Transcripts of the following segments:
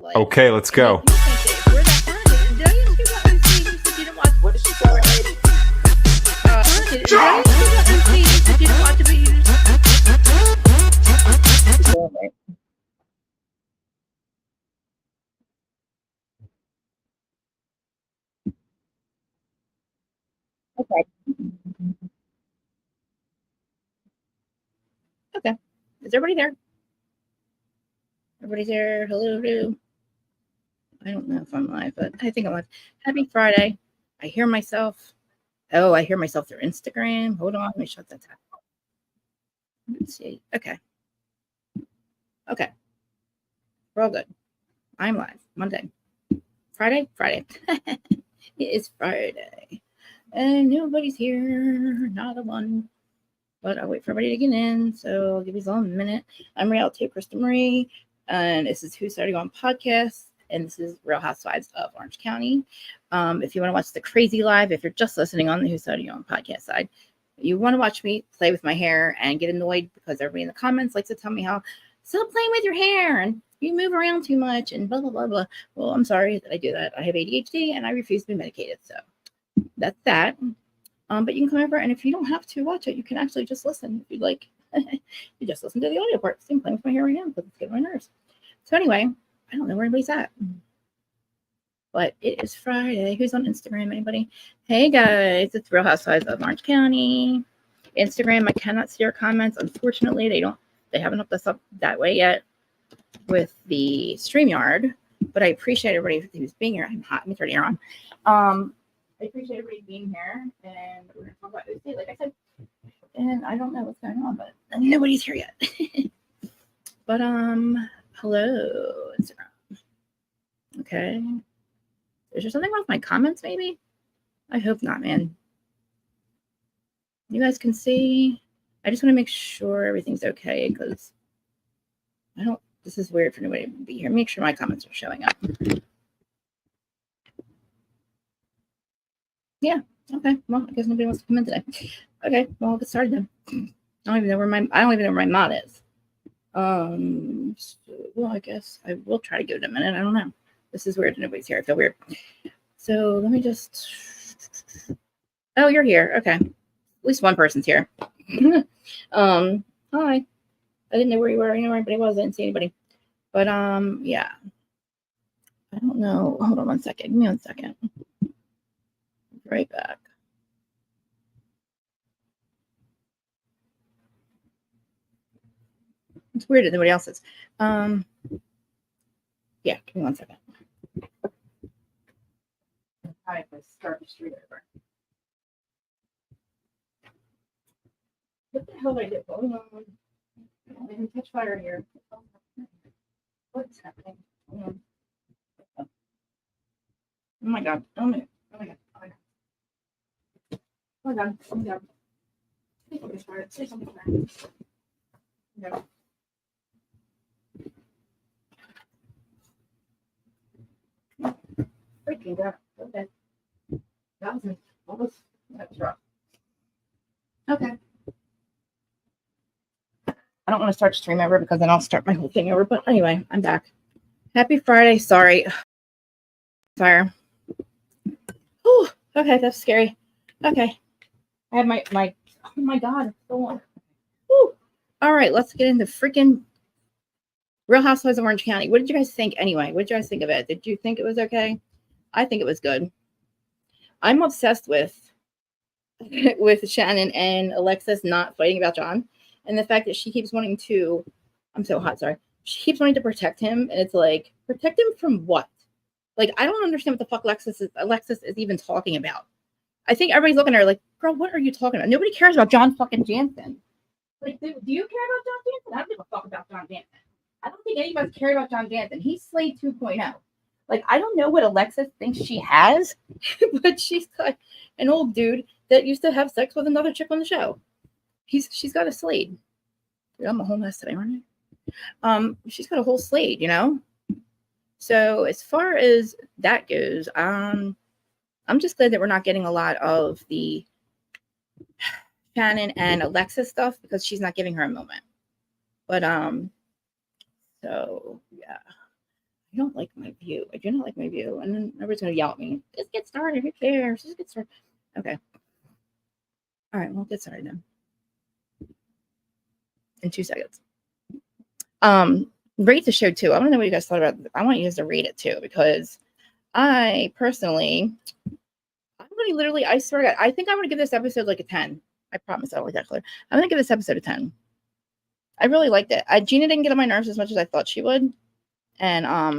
like. Okay, let's go. Did I ask you about MC? You said you didn't watch. What did she tell her? Did I ask you about MC? You said you didn't watch it, but you just. Okay. Okay. Is everybody there? Everybody's there. Hello. I don't know if I'm live, but I think I'm live. Happy Friday. I hear myself. Oh, I hear myself through Instagram. Hold on. Let me shut that tab. Let's see. Okay. We're all good. I'm live. Monday. Friday. It is Friday. And nobody's here. Not a one. But I'll wait for everybody to get in. So I'll give you a minute. I'm RealiTEA Krista Marie. And this is Whose Side Rhoc podcast. And this is Real Housewives of Orange County. If you want to watch the crazy live, if you're just listening on the Whose Side Rhoc podcast side, you want to watch me play with my hair and get annoyed because everybody in the comments likes to tell me how stop playing with your hair and you move around too much and blah, blah, blah, blah. Well, I'm sorry that I do that. I have ADHD and I refuse to be medicated. So that's that. But you can come over, and if you don't have to watch it, you can actually just listen if you'd like. You just listen to the audio part. See, I'm playing with my hair right now because it's getting on my nerves. So anyway, I don't know where anybody's at. But it is Friday. Who's on Instagram? Anybody? Hey guys, it's Real Housewives of Orange County. Instagram, I cannot see your comments. Unfortunately, they haven't hooked us up that way yet with the StreamYard. But I appreciate everybody who's being here. I'm hot. Let me turn the air on. I appreciate everybody being here. And we're gonna talk about OC, like I said. And I don't know what's going on, but nobody's here yet. But hello, Instagram. Okay. Is there something wrong with my comments, maybe? I hope not, man. You guys can see. I just want to make sure everything's okay because this is weird for nobody to be here. Make sure my comments are showing up. Yeah. Okay. Well, I guess nobody wants to come in today. Okay. Well, I'll get started then. I don't even know where my mod is. Well, I guess I will try to give it a minute. I don't know. This is weird. Nobody's here. I feel weird. So let me just. Oh, you're here. Okay. At least one person's here. Hi. I didn't know where you were. I didn't know where anybody was. I didn't see anybody. But yeah. I don't know. Hold on one second. Give me 1 second. Right back. It's weird that nobody else is. Yeah, give me 1 second. I have to start the street over. What the hell did I do? Hold on. I didn't catch fire here. What's happening? Oh my god. Oh my god. Oh my god. Oh my god. Oh my god. Oh my god. Say something. No. Freaking god. Okay. That's rough. Okay. I don't want to start stream over because then I'll start my whole thing over. But anyway, I'm back. Happy Friday. Sorry. Fire. Oh, okay. That's scary. Okay. I have my oh my god. Woo. All right. Let's get into freaking Real Housewives of Orange County. What did you guys think anyway? What did you guys think of it? Did you think it was okay? I think it was good. I'm obsessed with Shannon and Alexis not fighting about John. And the fact that she keeps wanting to, I'm so hot, sorry. She keeps wanting to protect him. And it's like, protect him from what? Like, I don't understand what the fuck Alexis is even talking about. I think everybody's looking at her like, girl, what are you talking about? Nobody cares about John fucking Jansen. Like, do you care about John Jansen? I don't give a fuck about John Jansen. I don't think anybody's cared about John Jansen. He's Slade 2.0. Like, I don't know what Alexis thinks she has, but she's got an old dude that used to have sex with another chick on the show. She's got a Slade. Dude, I'm a whole mess today, aren't I? She's got a whole Slade, you know? So as far as that goes, I'm just glad that we're not getting a lot of the Shannon and Alexis stuff because she's not giving her a moment. But so yeah. I don't like my view. I do not like my view. And then everybody's going to yell at me. Just get started. Who cares? Just get started. Okay. All right. We'll get started now. In 2 seconds. Rate the show too. I want to know what you guys thought about it. I want you guys to rate it too, because I personally, I swear to God, I think I'm going to give this episode like a 10. I promise I don't like that color. I'm going to give this episode a 10. I really liked it. Gina didn't get on my nerves as much as I thought she would. And I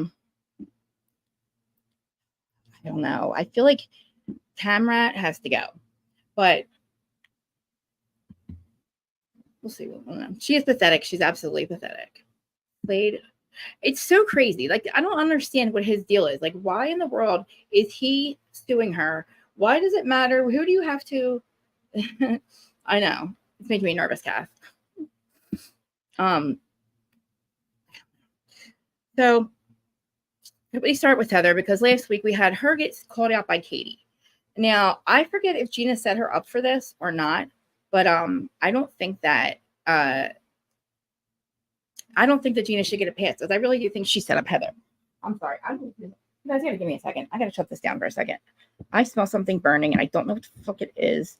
don't know. I feel like Tamrat has to go. But we'll see. She is pathetic. She's absolutely pathetic. Played. It's so crazy. Like, I don't understand what his deal is. Like, why in the world is he suing her? Why does it matter? Who do you have to? I know. It's making me nervous, Kath. So we start with Heather, because last week we had her get called out by Katie. Now, I forget if Gina set her up for this or not, but I don't think that Gina should get a pass, because I really do think she set up Heather. I'm sorry. You guys gotta give me a second. I gotta shut this down for a second. I smell something burning and I don't know what the fuck it is.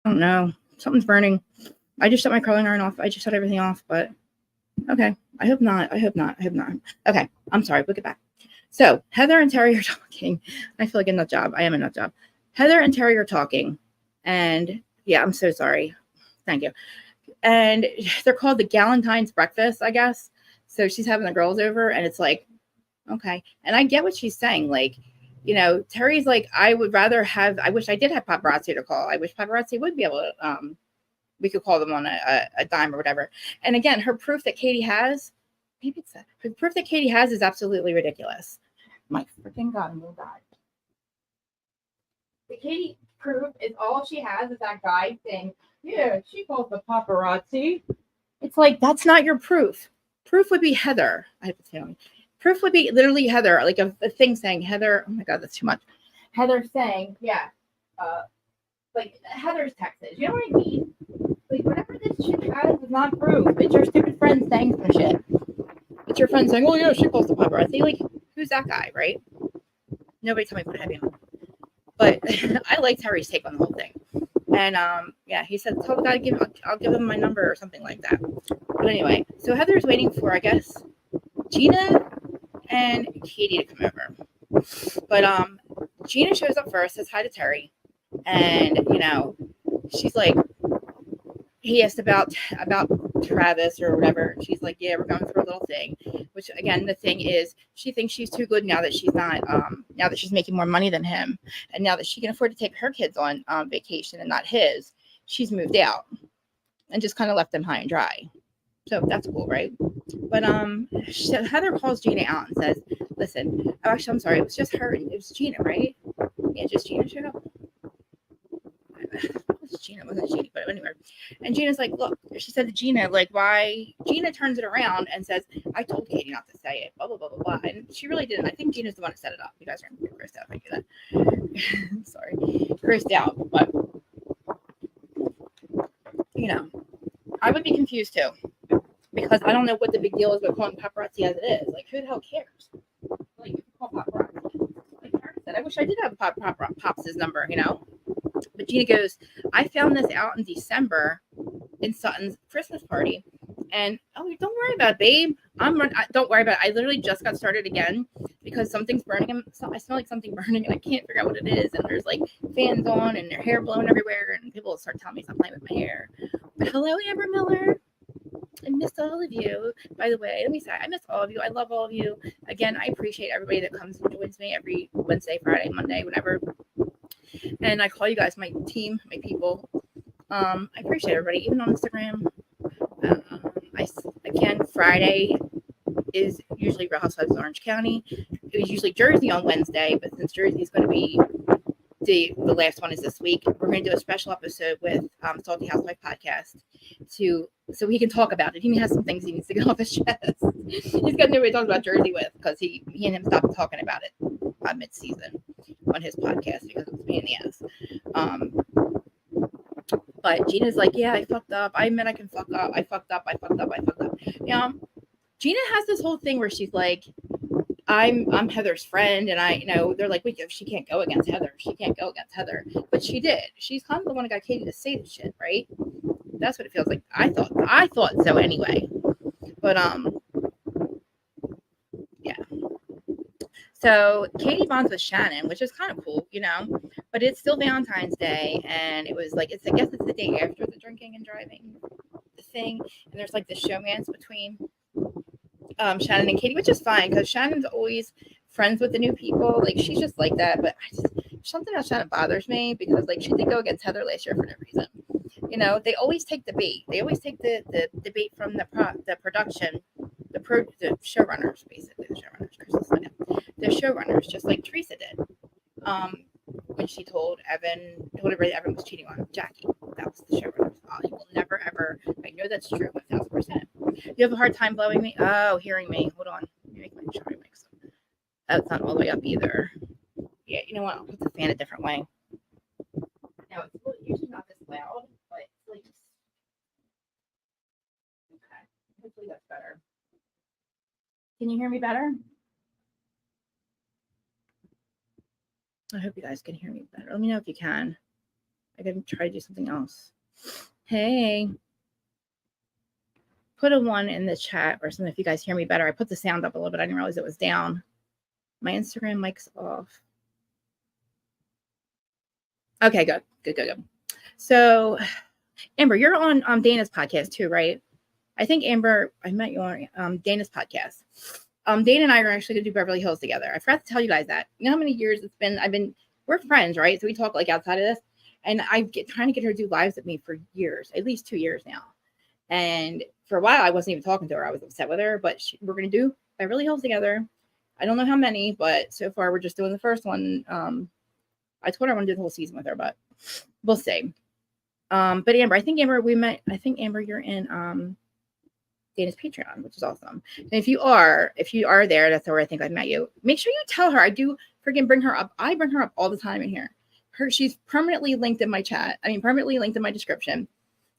I don't know. Something's burning. I just shut my curling iron off. I just shut everything off, but okay. I hope not. Okay. I'm sorry. We'll get back. So Heather and Terry are talking. I feel like a nut job. I am a nut job. Heather and Terry are talking. And yeah, I'm so sorry. Thank you. And they're called the Galentine's breakfast, I guess. So she's having the girls over, and it's like, okay. And I get what she's saying. Like, you know, Terry's like, I wish I did have paparazzi to call. I wish paparazzi would be able to, we could call them on a dime or whatever. And again, her proof that Katie has, maybe it's that, her proof that Katie has is absolutely ridiculous. My freaking God, I'm going to die. The Katie proof is all she has is that guy saying, yeah, she calls the paparazzi. It's like, that's not your proof. Proof would be Heather. I have to tell you. Proof would be literally Heather, like a thing saying Heather. Oh my God, that's too much. Heather saying, yeah, like Heather's texts. You know what I mean? Like, whatever this shit has is not proof. It's your stupid friend saying some shit. It's your friend saying, oh yeah, she calls the paparazzi. Like, who's that guy, right? Nobody tell me what heavy on. But I liked Harry's take on the whole thing. And yeah, he said, tell the guy I'll give him my number or something like that. But anyway, so Heather's waiting for, I guess, Gina and Katie to come over. But Gina shows up first, says hi to Terry, and you know, she's like, he asked about Travis or whatever. She's like, yeah, we're going through a little thing. Which again, the thing is, she thinks she's too good now that she's not, now that she's making more money than him, and now that she can afford to take her kids on vacation and not his, she's moved out and just kind of left them high and dry. So that's cool, right? But Heather calls Gina out and says, listen, actually, I'm sorry, it was just her. It was Gina, right? Yeah, just Gina showed up. It was Gina, wasn't Gina, but anyway. And Gina's like, look, she said to Gina, like, why? Gina turns it around and says, I told Katie not to say it, blah, blah, blah, blah, blah. And she really didn't. I think Gina's the one that set it up. You guys are going to be grossed out if I do that. Sorry. Grossed out. But, you know, I would be confused too. Because I don't know what the big deal is with calling paparazzi as it is. Like, who the hell cares? Like, you call paparazzi. Like, Terry said, I wish I did have Pops' number, But Gina goes, I found this out in December in Sutton's Christmas party. And, don't worry about it, babe. Don't worry about it. I literally just got started again because something's burning. I smell like something burning and I can't figure out what it is. And there's like fans on and their hair blowing everywhere. And people will start telling me stop playing with my hair. But hello, Amber Miller. I missed all of you. By the way, let me say, I miss all of you. I love all of you. Again, I appreciate everybody that comes and joins me every Wednesday, Friday, Monday, whenever. And I call you guys my team, my people. I appreciate everybody, even on Instagram. Again, Friday is usually Real Housewives of Orange County. It was usually Jersey on Wednesday, but since Jersey is going to be the last one is this week, we're going to do a special episode with Salty Housewife podcast so he can talk about it. He has some things he needs to get off his chest. He's got nobody to talk about Jersey with because he and him stopped talking about it mid-season on his podcast because it was me in the ass. But Gina's like, yeah, I fucked up. I admit I can fuck up. I fucked up. Gina has this whole thing where she's like, I'm Heather's friend, and they're like, wait, she can't go against Heather. She can't go against Heather. But she did. She's kind of the one that got Katie to say the shit, right? That's what it feels like. I thought so anyway. But yeah. So Katie bonds with Shannon, which is kind of cool, but it's still Valentine's Day. And it was like, I guess it's the day after the drinking and driving thing. And there's like this showmance between Shannon and Katie, which is fine because Shannon's always friends with the new people. Like, she's just like that. But something about Shannon bothers me because, like, she did go against Heather last year for no reason. They always take the bait. They always take the bait from the production, the showrunners, basically, the showrunners, just like Teresa did. When she told everybody Evan was cheating on Jackie. That was the showrunners. He will never, ever. I know that's true, 1,000%. You have a hard time blowing me? Oh, hearing me. Hold on. Let me make my mic. Oh, it's not all the way up either. Yeah, you know what? I'll put the fan a different way. Now, it's usually not this loud, but it's like, okay. Hopefully that's better. Can you hear me better? I hope you guys can hear me better. Let me know if you can. I can try to do something else. Hey. Put a 1 in the chat or something if you guys hear me better. I put the sound up a little bit. I didn't realize it was down. My Instagram mic's off. Okay, good. So, Amber, you're on Dana's podcast too, right? I think, Amber, I met you on Dana's podcast. Dana and I are actually going to do Beverly Hills together. I forgot to tell you guys that. You know how many years it's been? We're friends, right? So we talk like outside of this. And I'm trying to get her to do lives with me for years, at least 2 years now. And for a while, I wasn't even talking to her. I was upset with her, but we're going to do Beverly Hills together. I don't know how many, but so far we're just doing the first one. I told her I want to do the whole season with her, but we'll see. But Amber, I think Amber, you're in Dana's Patreon, which is awesome. And if you are there, that's where I think I met you. Make sure you tell her. I do freaking bring her up. I bring her up all the time in here. She's permanently linked in my chat. Permanently linked in my description.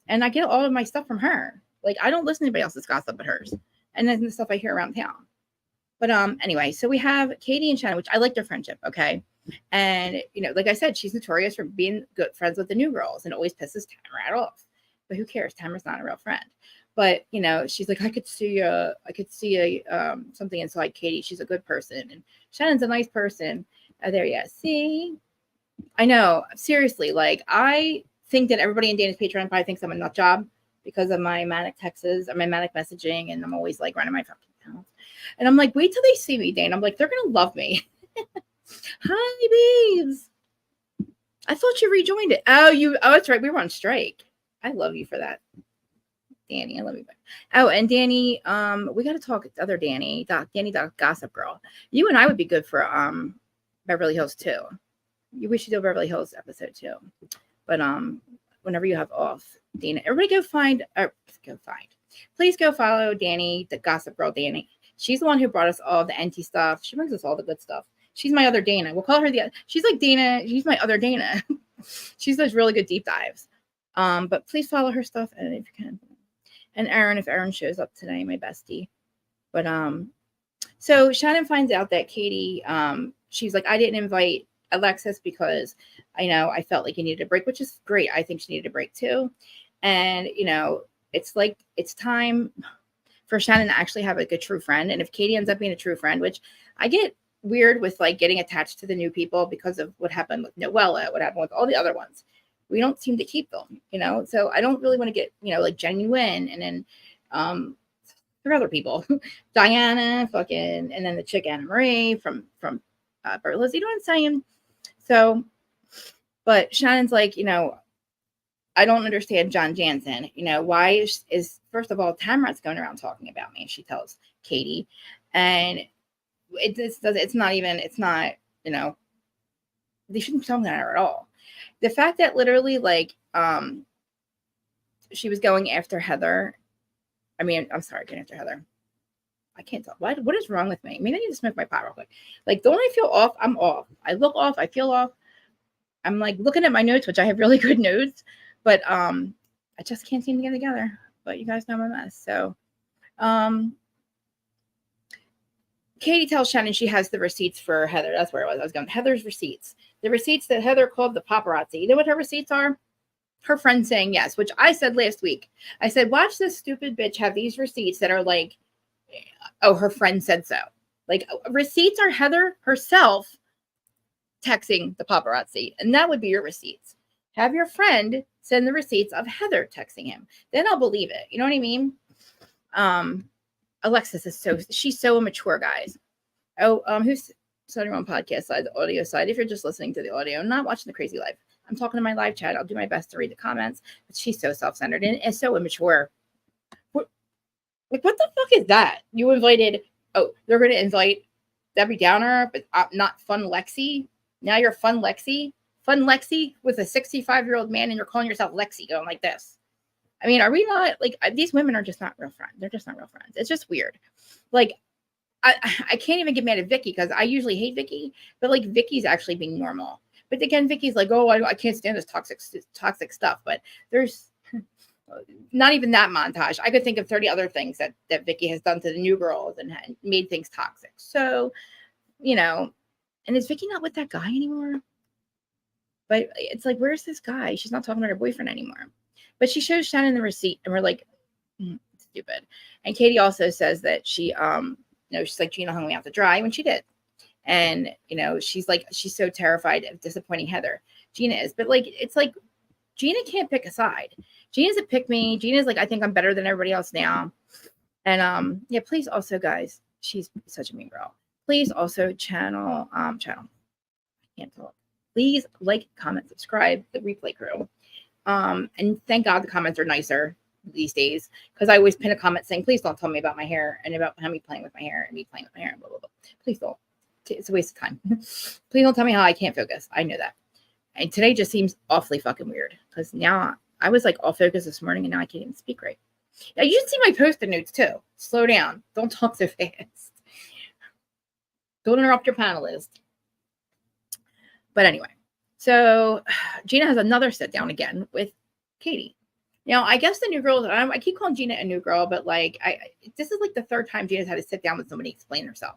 And I get all of my stuff from her. Like, I don't listen to anybody else's gossip but hers. And then the stuff I hear around town. But anyway, so we have Katie and Shannon, which I like their friendship, okay? And, like I said, she's notorious for being good friends with the new girls and always pisses Tamara off. But who cares? Tamara's not a real friend. But, she's like, I could see something inside Katie. She's a good person. And Shannon's a nice person. There you go. See? I know. Seriously, like, I think that everybody in Dana's Patreon probably thinks I'm a nut job because of my manic texts or my manic messaging, and I'm always like running my fucking mouth. And I'm like, wait till they see me, Dana. I'm like, they're gonna love me. Hi, babes. I thought you rejoined it. Oh, that's right. We were on strike. I love you for that, Danny. I love you. Oh, and Danny, we got to talk to other Danny, Danny, Gossip Girl. You and I would be good for Beverly Hills too. We should do a Beverly Hills episode too. But whenever you have off, Dana, everybody please go follow Danny, the Gossip Girl Danny. She's the one who brought us all the NT stuff. She brings us all the good stuff. She's my other Dana. We'll call her she's like Dana. She's my other Dana. She does really good deep dives. But please follow her stuff and if you can. And Erin, if Erin shows up today, my bestie. But So Shannon finds out that Katie, she's like, I didn't invite Alexis because I felt like you needed a break, which is great. I think she needed a break too. And, it's like, it's time for Shannon to actually have like a true friend. And if Katie ends up being a true friend, which I get weird with like getting attached to the new people because of what happened with Noella, what happened with all the other ones. We don't seem to keep them, so I don't really want to get, like genuine. And then, there are other people, Diana, fucking, and then the chick Anna Marie from Bertolazzi, you know what I'm saying? So, but Shannon's like, I don't understand John Jansen. Why is first of all, Tamrat's going around talking about me, she tells Katie. And it's not, they shouldn't be talking to her at all. The fact that literally, like, she was going after Heather. I mean, I'm sorry, going after Heather. I can't talk. What is wrong with me? Maybe I need to smoke my pot real quick. Like, don't I feel off? I'm off. I look off. I feel off. I'm like looking at my notes, which I have really good notes, but I just can't seem to get together. But you guys know I'm a mess. So Katie tells Shannon she has the receipts for Heather. That's where I was going. Heather's receipts. The receipts that Heather called the paparazzi. You know what her receipts are? Her friend saying yes, which I said last week. I said, watch this stupid bitch have these receipts that are like, oh, her friend said so. Like, receipts are Heather herself texting the paparazzi, and that would be your receipts. Have your friend send the receipts of Heather texting him. Then I'll believe it. You know what I mean? Alexis she's so immature, guys. Oh, who's starting on podcast side, the audio side? If you're just listening to the audio, not watching the crazy live, I'm talking to my live chat. I'll do my best to read the comments, but she's so self-centered and so immature. What the fuck is that? You invited, they're going to invite Debbie Downer, but not Fun Lexi. Now you're Fun Lexi with a 65-year-old man, and you're calling yourself Lexi going like this. I mean, are we not, like, these women are just not real friends. They're just not real friends. It's just weird. Like, I can't even get mad at Vicky because I usually hate Vicky, but like Vicky's actually being normal. But again, Vicky's like, oh, I can't stand this toxic stuff. But there's not even that montage. I could think of 30 other things that Vicky has done to the new girls and made things toxic. So, and is Vicky not with that guy anymore? But it's like, where's this guy? She's not talking to her boyfriend anymore. But she shows Shannon the receipt, and we're like, stupid. And Katie also says that she, she's like, Gina hung me out to dry when she did. And, she's like, she's so terrified of disappointing Heather. Gina is. But like, it's like, Gina can't pick a side. Gina's a pick me. Gina's like, I think I'm better than everybody else now. And yeah, please also, guys, she's such a mean girl. Please also channel. I can't talk. Please like, comment, subscribe, the replay crew. And thank God the comments are nicer these days, because I always pin a comment saying, please don't tell me about my hair and about how me playing with my hair and me playing with my hair and blah, blah, blah. Please don't. It's a waste of time. Please don't tell me how I can't focus. I know that. And today just seems awfully fucking weird, because now I was like off focus this morning and now I can't even speak right. Now you should see my post-it notes too. Slow down. Don't talk so fast. Don't interrupt your panelist. But anyway, so Gina has another sit down again with Katie. Now, I guess the new girls, I keep calling Gina a new girl, but like, this is like the third time Gina's had to sit down with somebody to explain herself.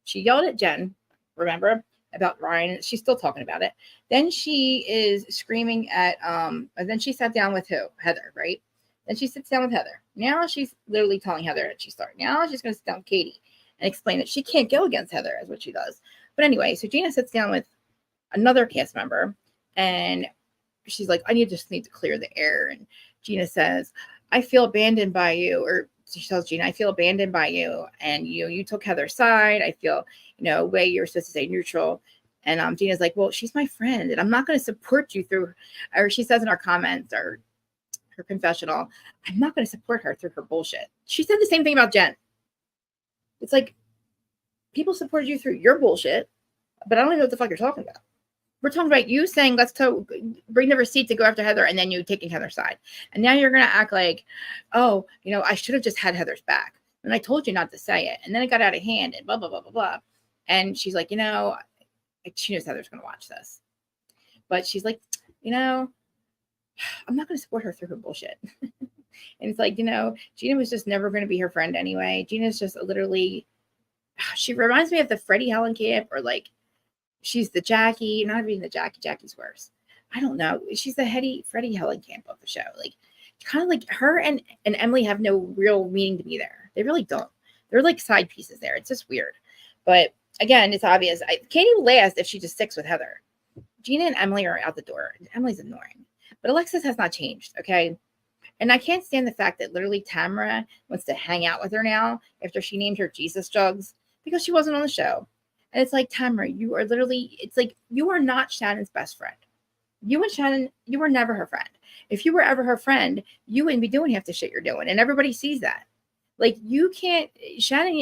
She yelled at Jen, remember, about Ryan. She's still talking about it. Then she is screaming at, and then she sat down with who? Heather, right? Then she sits down with Heather. Now she's literally telling Heather that she's starting. Now she's going to sit down with Katie and explain that she can't go against Heather, is what she does. But anyway, so Gina sits down with another cast member, and she's like, I just need to clear the air. And Gina says, I feel abandoned by you. Or she tells Gina, I feel abandoned by you. And you took Heather's side. I feel, way you're supposed to stay neutral. And Gina's like, well, she's my friend, and I'm not going to support you through, or she says in our comments or her confessional, I'm not going to support her through her bullshit. She said the same thing about Jen. It's like, people supported you through your bullshit, but I don't even know what the fuck you're talking about. We're talking about you saying, let's bring the receipt to go after Heather, and then you taking Heather's side. And now you're going to act like, oh, I should have just had Heather's back. And I told you not to say it. And then it got out of hand and blah, blah, blah, blah, blah. And she's like, she knows Heather's going to watch this. But she's like, I'm not going to support her through her bullshit. And it's like, Gina was just never going to be her friend anyway. Gina's just literally she reminds me of the Freddie Hellenkamp, or like she's the Jackie, not even the Jackie. Jackie's worse. I don't know. She's the Freddie Hellenkamp of the show. Like kind of like her and Emily have no real meaning to be there. They really don't. They're like side pieces there. It's just weird. But again, it's obvious. Katie will last if she just sticks with Heather. Gina and Emily are out the door. Emily's annoying. But Alexis has not changed, okay? And I can't stand the fact that literally Tamara wants to hang out with her now after she named her Jesus Jugs because she wasn't on the show. And it's like, Tamara, you are literally, it's like, you are not Shannon's best friend. You and Shannon, you were never her friend. If you were ever her friend, you wouldn't be doing half the shit you're doing. And everybody sees that. Like, you can't, Shannon,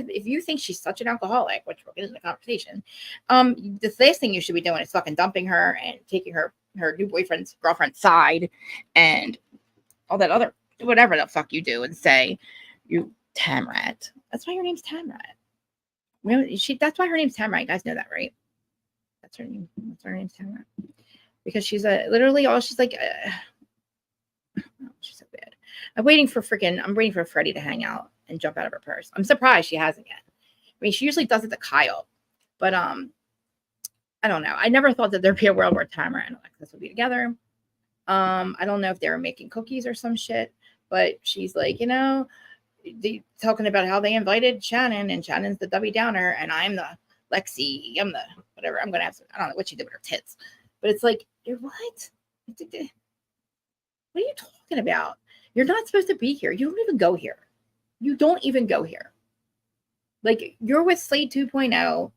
if you think she's such an alcoholic, which we'll get into the conversation, the last thing you should be doing is fucking dumping her and taking her new girlfriend's side and all that other, whatever the fuck you do and say, you Tamrat. That's why her name's Tamrat. That's why her name's Tamrat. You guys know that, right? That's her name. That's her name's Tamrat. Because she's literally all she's like, oh, she's so bad. I'm waiting for Freddie to hang out and jump out of her purse. I'm surprised she hasn't yet. I mean, she usually does it to Kyle, but I don't know. I never thought that there'd be a world where Tamara and Alexis would be together. I don't know if they were making cookies or some shit, but she's like, talking about how they invited Shannon, and Shannon's the Debbie Downer, and I'm the Lexi. I'm the whatever. I'm gonna have some, I don't know what she did with her tits, but it's like, what? What are you talking about? You're not supposed to be here. You don't even go here. You don't even go here. Like, you're with Slade 2.0.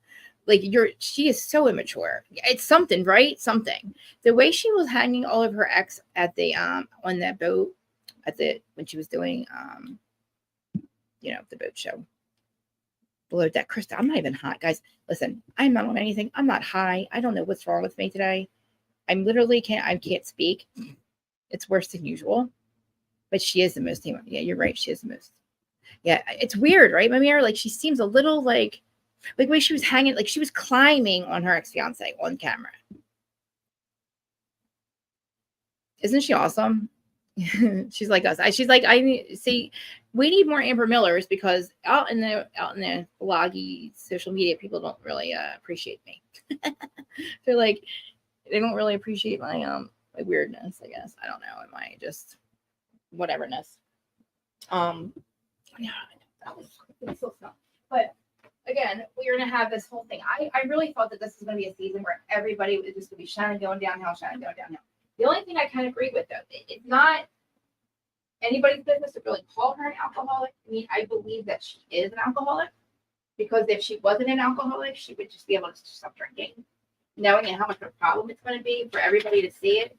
Like, she is so immature. It's something, right? Something. The way she was hanging all of her ex at the on that boat when she was doing the boat show. Below deck. Krista, I'm not even high. Guys, listen, I'm not on anything. I'm not high. I don't know what's wrong with me today. I'm literally can't speak. It's worse than usual. But she is the most. Yeah, you're right. She is the most. Yeah, it's weird, right, Mamir? Like, she seems a little like the way she was hanging, like she was climbing on her ex-fiance on camera. Isn't she awesome? She's like us. She's like, see, we need more Amber Millers, because out in the bloggy social media, people don't really appreciate me. They're like, they don't really appreciate my weirdness, I guess. I don't know. Am I just whateverness? Yeah, that was so fun. But again, we're gonna have this whole thing. I really thought that this was gonna be a season where everybody was just gonna be Shannon going downhill, Shannon going downhill. The only thing I kind of agree with, though, it's not anybody's business to really call her an alcoholic. I mean, I believe that she is an alcoholic, because if she wasn't an alcoholic, she would just be able to stop drinking, knowing how much of a problem it's going to be for everybody to see it.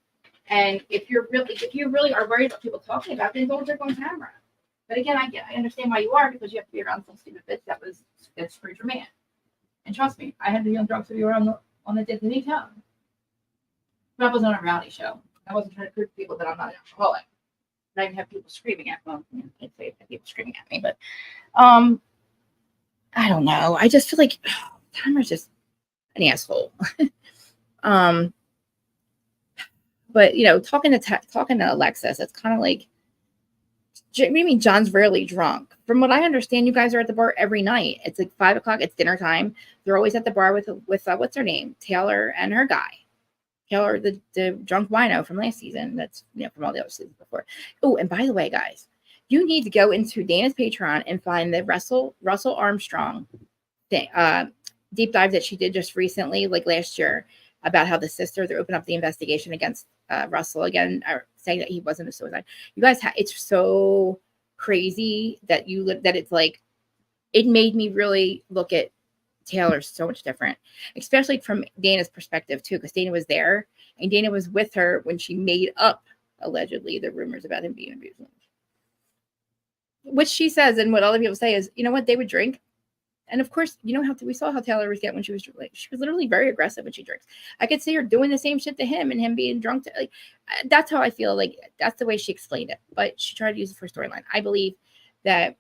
And if you really are worried about people talking about it, then don't drink on camera. But again, I understand why you are, because you have to be around some stupid bitch that screwed your man. And trust me, I had to be on drugs to be around on the Disney town. But I was on a reality show. I wasn't trying to prove to people that I'm not an alcoholic. And I even have people screaming at me. I'd say people screaming at me, but I don't know. I just feel like Tamara's just an asshole. But talking to Alexis, it's kind of like, what do you mean John's rarely drunk? From what I understand, you guys are at the bar every night. It's like 5 o'clock. It's dinner time. They're always at the bar with what's her name? Taylor and her guy. Taylor, the drunk wino from last season. That's from all the other seasons before. Oh, and by the way, guys, you need to go into Dana's Patreon and find the Russell Armstrong thing, deep dive that she did just recently, like last year, about how the sister, they opened up the investigation against Russell again, saying that he wasn't a suicide. You guys, it's so crazy that it's like, it made me really look at Taylor so much different, especially from Dana's perspective too, because Dana was there and Dana was with her when she made up allegedly the rumors about him being abusive. Which she says, and what other people say is, you know what, they would drink. And of course, we saw how Taylor was getting when she was literally very aggressive when she drinks. I could see her doing the same shit to him and him being drunk. That's how I feel. Like, that's the way she explained it. But she tried to use it for storyline. I believe that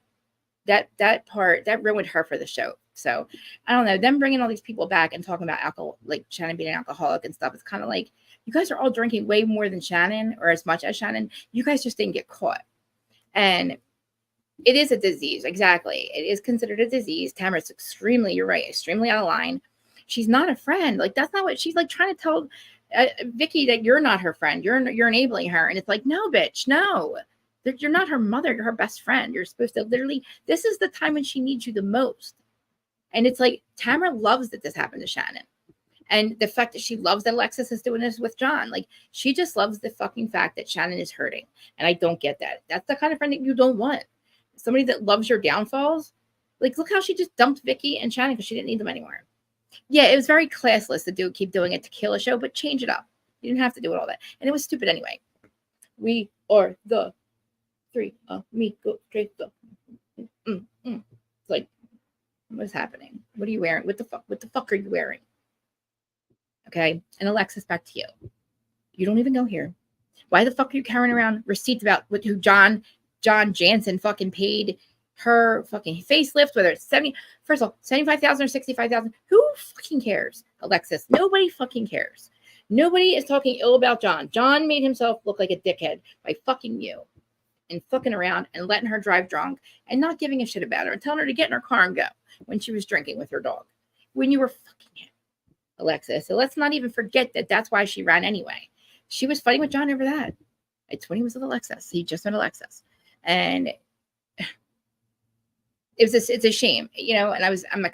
part that ruined her for the show. So I don't know. Them bringing all these people back and talking about alcohol, like Shannon being an alcoholic and stuff. It's kind of like, you guys are all drinking way more than Shannon, or as much as Shannon. You guys just didn't get caught. And It is a disease. Exactly. It is considered a disease. Tamara's extremely, you're right, extremely out of line. She's not a friend. Like, that's not what she's like trying to tell Vicky that you're not her friend. You're enabling her. And it's like, no, bitch, no. You're not her mother. You're her best friend. You're supposed to literally, this is the time when she needs you the most. And it's like, Tamara loves that this happened to Shannon. And the fact that she loves that Alexis is doing this with John. Like, she just loves the fucking fact that Shannon is hurting. And I don't get that. That's the kind of friend that you don't want. Somebody that loves your downfalls. Like, look how she just dumped Vicky and Shannon because she didn't need them anymore. Yeah, it was very classless to keep doing it to kill a show, but change it up. You didn't have to do it all that. And it was stupid anyway. We are the three amigos. It's like, what's happening? What are you wearing? What the fuck are you wearing? Okay. And Alexis, back to you. You don't even go here. Why the fuck are you carrying around receipts about who John Jansen fucking paid her fucking facelift, whether it's first of all, 75,000 or 65,000? Who fucking cares, Alexis? Nobody fucking cares. Nobody is talking ill about John. John made himself look like a dickhead by fucking you and fucking around and letting her drive drunk and not giving a shit about her and telling her to get in her car and go when she was drinking with her dog. When you were fucking him, Alexis. So let's not even forget that that's why she ran anyway. She was fighting with John over that. It's when he was with Alexis. He just met Alexis. And it's a shame, you know, and I'm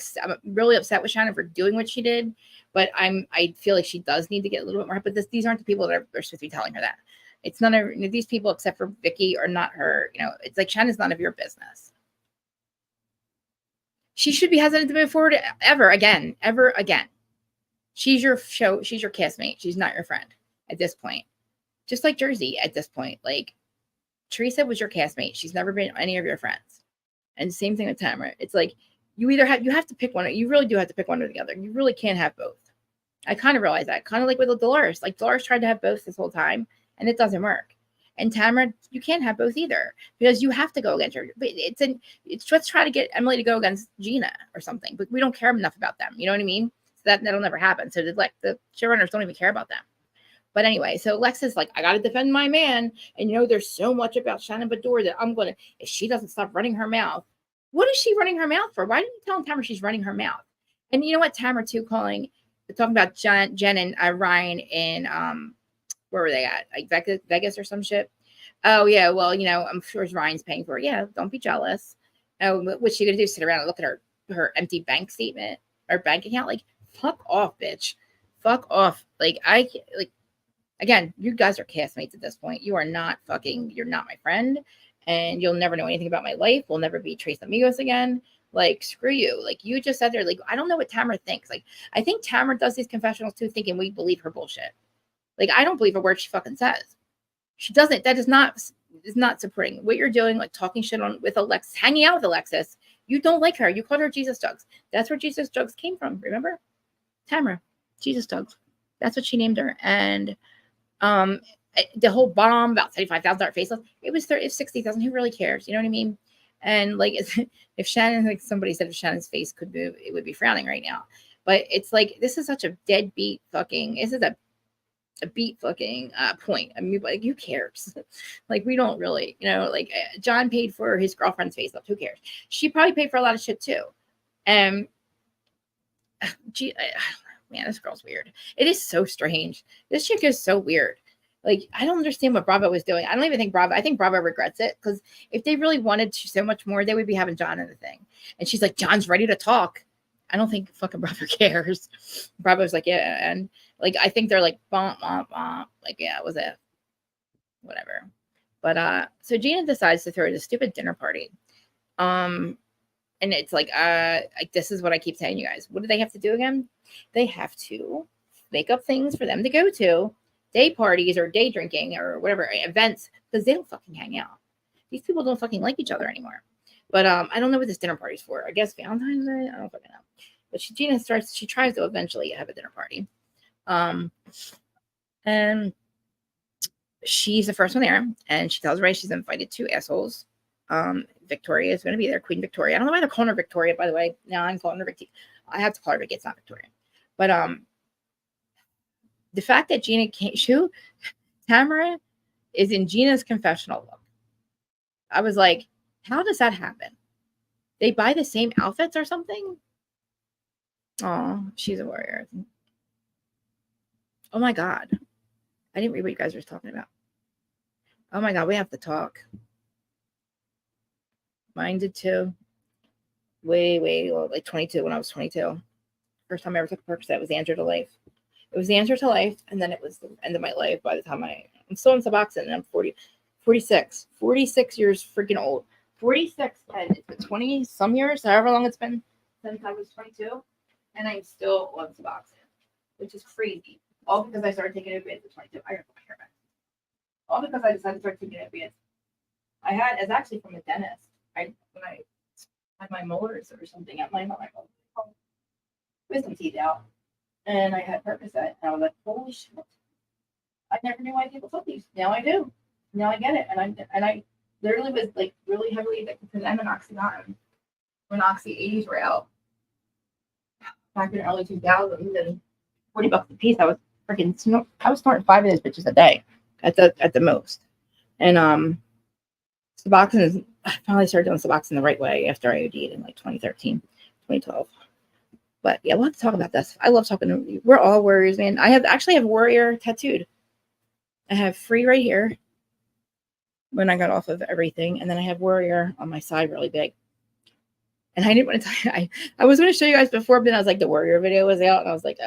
really upset with Shannon for doing what she did, but I feel like she does need to get a little bit more, but these aren't the people that are supposed to be telling her that. It's none of these people except for Vicky are not her, you know, it's like Shannon's none of your business. She should be hesitant to move forward ever again. She's your castmate. She's not your friend at this point. Just like Jersey at this point. Like, Teresa was your castmate. She's never been any of your friends. And same thing with Tamara. It's like, you have to pick one. You really do have to pick one or the other. You really can't have both. I kind of realize that. Kind of like with Dolores. Like, Dolores tried to have both this whole time, and it doesn't work. And Tamara, you can't have both either, because you have to go against her. It's let's try to get Emily to go against Gina or something, but we don't care enough about them. You know what I mean? So that'll never happen. So the showrunners don't even care about them. But anyway, so Lex like, I got to defend my man. And, you know, there's so much about Shannon Bedore that I'm going to, if she doesn't stop running her mouth, what is she running her mouth for? Why didn't you tell Tamara she's running her mouth? And you know what? Tamara, too, talking about Jen and Ryan in, where were they at? Like Vegas or some shit? Oh, yeah. Well, you know, I'm sure Ryan's paying for it. Yeah, don't be jealous. Oh, what's she going to do? Sit around and look at her empty bank statement or bank account? Like, fuck off, bitch. Fuck off. Again, you guys are castmates at this point. You're not my friend, and you'll never know anything about my life. We'll never be Tres Amigos again. Like, screw you. Like, you just said there, like, I don't know what Tamara thinks. Like, I think Tamara does these confessionals too, thinking we believe her bullshit. Like, I don't believe a word she fucking says. She doesn't. That is not supporting what you're doing, like talking shit with Alexis, hanging out with Alexis. You don't like her. You called her Jesus Jugs. That's where Jesus Jugs came from. Remember? Tamara, Jesus Jugs. That's what she named her. And the whole bomb about $75,000 facelift, it was 60,000. Who really cares? You know what I mean? And like, if Shannon, like somebody said, if Shannon's face could move, it would be frowning right now. But it's like, this is such a deadbeat fucking, this is a beat fucking point. I mean, like, who cares? Like, we don't really, you know, like, John paid for his girlfriend's facelift. Who cares? She probably paid for a lot of shit too. Man, this girl's weird. It is so strange. This chick is so weird. Like, I don't understand what Bravo was doing. I don't even think I think Bravo regrets it, because if they really wanted so much more, they would be having John in the thing. And she's like, John's ready to talk. I don't think fucking Bravo cares. Bravo's like, yeah. And like, I think they're like, bump, bump, bump. Like, yeah, it was it. Whatever. But so Gina decides to throw this stupid dinner party. And it's like, this is what I keep telling you guys. What do they have to do again? They have to make up things for them to go to, day parties or day drinking or whatever events, because they don't fucking hang out. These people don't fucking like each other anymore. But I don't know what this dinner party's for. I guess Valentine's Day. I don't fucking know. But Gina she tries to eventually have a dinner party. And she's the first one there, and she tells Ray she's invited two assholes. Victoria is going to be there, Queen Victoria. I don't know why they're calling her Victoria, by the way. Now I'm calling her Vicky. I have to call her Vicky. It's not Victoria. But the fact that Gina Tamara is in Gina's confessional look. I was like, How does that happen? They buy the same outfits or something? Oh, she's a warrior. Oh my God. I didn't read what you guys were talking about. Oh my God, we have to talk. Mine did too. Way, like 22 when I was 22. First time I ever took a Percocet was the answer to life. It was the answer to life, and then it was the end of my life by the time I'm still in Suboxone, and I'm 46. 46 years freaking old. 46, and it's been 20 some years, however long it's been since I was 22, and I'm still on Suboxone, which is crazy. All because I started taking opiates at 22. I got my hair back. All because I decided to start taking opiates. It's actually from a dentist. When I had my molars or something at my wisdom teeth out, and I had Percocet, and I was like, holy shit! I never knew why people took these. Now I do. Now I get it, and I literally was like really heavily addicted to them and Oxycontin when Oxy 80s were out back in the early 2000s, and $40 a piece. I was snorting 5 of those bitches a day at the most, and Suboxone is. I finally started doing Suboxone the right way after I OD'd in like 2013, 2012. But yeah, we'll have to talk about this. I love talking to you. We're all warriors, man. I actually have warrior tattooed. I have free right here when I got off of everything, and then I have warrior on my side really big. And I didn't want to tell you. I was going to show you guys before, but then I was like, the warrior video was out, and I was like,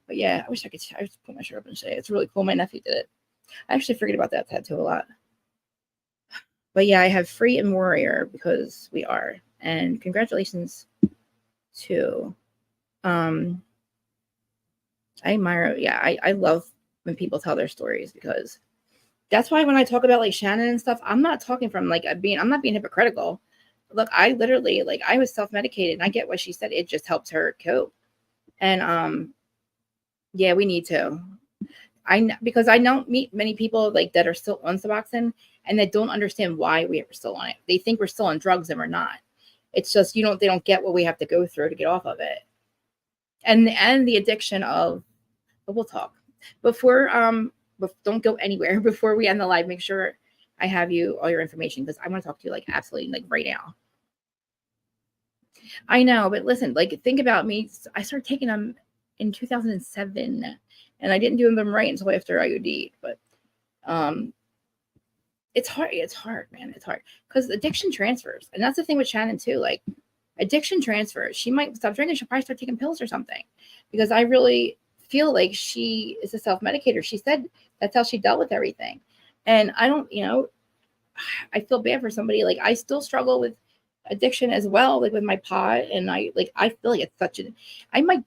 but yeah, I wish I could. I just put my shirt up and show you. It's really cool. My nephew did it. I actually forget about that tattoo a lot. But yeah, I have free and warrior because we are. And congratulations to I admire, I love when people tell their stories, because that's why when I talk about like Shannon and stuff, I'm not talking from like I'm not being hypocritical. Look, I literally, like, I was self-medicated, and I get what she said. It just helps her cope. And yeah, we need to. Because I don't meet many people like that are still on Suboxone and that don't understand why we are still on it. They think we're still on drugs and we're not. It's just they don't get what we have to go through to get off of it. And the addiction of, but we'll talk. Before don't go anywhere. Before we end the live, make sure I have all your information, because I want to talk to you like absolutely like right now. I know, but listen, like, think about me. I started taking them in 2007. And I didn't do them right until after I OD'd. But it's hard. It's hard, man. It's hard because addiction transfers. And that's the thing with Shannon too. Like, addiction transfers. She might stop drinking. She'll probably start taking pills or something, because I really feel like she is a self-medicator. She said that's how she dealt with everything. And I don't, I feel bad for somebody. Like, I still struggle with addiction as well, like with my pot. And I feel like it's I might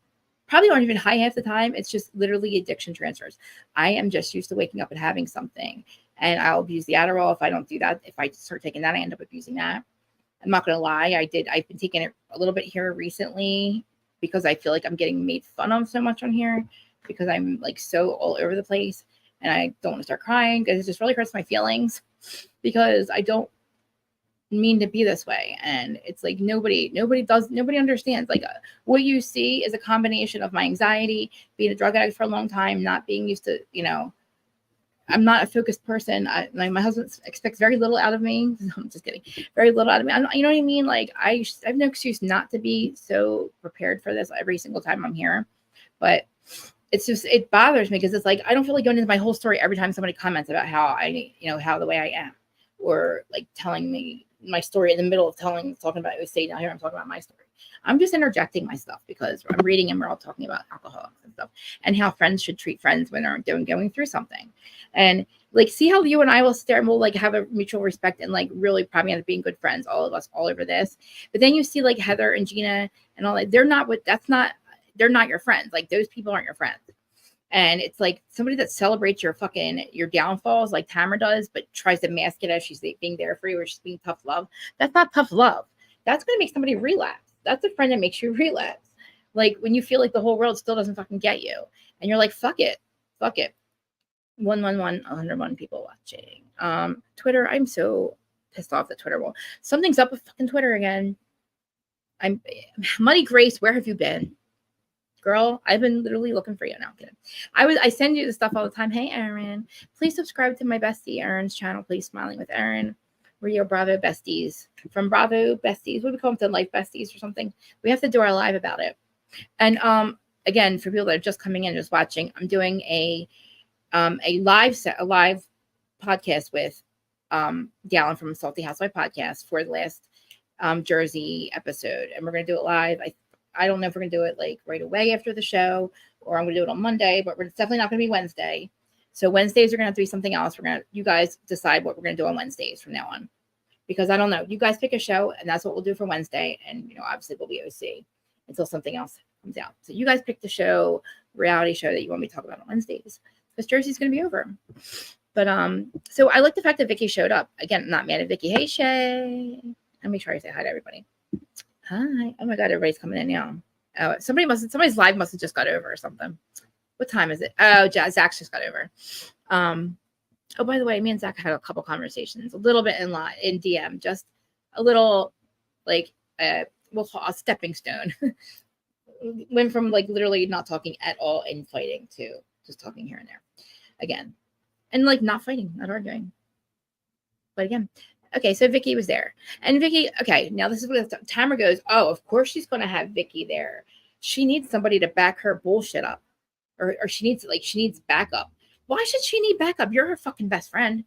probably aren't even high half the time. It's just literally addiction transfers. I am just used to waking up and having something, and I'll abuse the Adderall. If I don't do that, if I start taking that, I end up abusing that. I'm not going to lie. I've been taking it a little bit here recently because I feel like I'm getting made fun of so much on here, because I'm like so all over the place, and I don't want to start crying because it just really hurts my feelings, because I don't mean to be this way. And it's like nobody understands. Like, what you see is a combination of my anxiety, being a drug addict for a long time, not being used to, I'm not a focused person. My husband expects very little out of me. I'm just kidding. Very little out of me. You know what I mean? Like, I have no excuse not to be so prepared for this every single time I'm here. But it's just, it bothers me, because it's like, I don't feel like going into my whole story every time somebody comments about how how the way I am, or like telling me my story in the middle of talking about stay down here. I'm talking about my story. I'm just interjecting my stuff because I'm reading and we're all talking about alcoholics and stuff, and how friends should treat friends when they're going through something. And like, see how you and I will stare and we'll like have a mutual respect and like really probably end up being good friends, all of us, all over this. But then you see like Heather and Gina and all that. They're not your friends. Like, those people aren't your friends. And it's like somebody that celebrates your downfalls, like Tamara does, but tries to mask it as she's being there for you, or she's being tough love. That's not tough love. That's going to make somebody relapse. That's a friend that makes you relapse. Like, when you feel like the whole world still doesn't fucking get you, and you're like, fuck it. 101 people watching. Twitter, I'm so pissed off that Twitter will. Something's up with fucking Twitter again. Money Grace, where have you been? Girl, I've been literally looking for you. No, I'm kidding. I send you the stuff all the time. Hey, Erin, please subscribe to my bestie Erin's channel. Please, Smiling with Erin. We're your Bravo besties from Bravo besties. What do we call them? The life besties or something. We have to do our live about it. And again, for people that are just coming in, just watching, I'm doing a live podcast with Gallon from Salty Housewife Podcast for the last Jersey episode, and we're gonna do it live. I don't know if we're gonna do it like right away after the show, or I'm gonna do it on Monday, but it's definitely not gonna be Wednesday. So Wednesdays are gonna have to be something else. You guys decide what we're gonna do on Wednesdays from now on, because I don't know. You guys pick a show, and that's what we'll do for Wednesday. And obviously we'll be OC until something else comes out. So you guys pick the show, reality show that you want me to talk about on Wednesdays, because Jersey's gonna be over. But so I like the fact that Vicky showed up. Again, I'm not mad at Vicky. Hey Shay. Let me try to say hi to everybody. Hi. Oh my God, everybody's coming in now. Oh, somebody's live must have just got over or something. What time is it? Oh, Zach just got over. Oh, by the way, me and Zach had a couple conversations, a little bit in DM, just a little like we'll call a stepping stone. Went from like literally not talking at all and fighting to just talking here and there again. And like not fighting, not arguing. But again, okay, so Vicky was there. And Vicky, okay, now this is where Tamara goes, oh, of course she's going to have Vicky there. She needs somebody to back her bullshit up. Or she needs backup. Why should she need backup? You're her fucking best friend.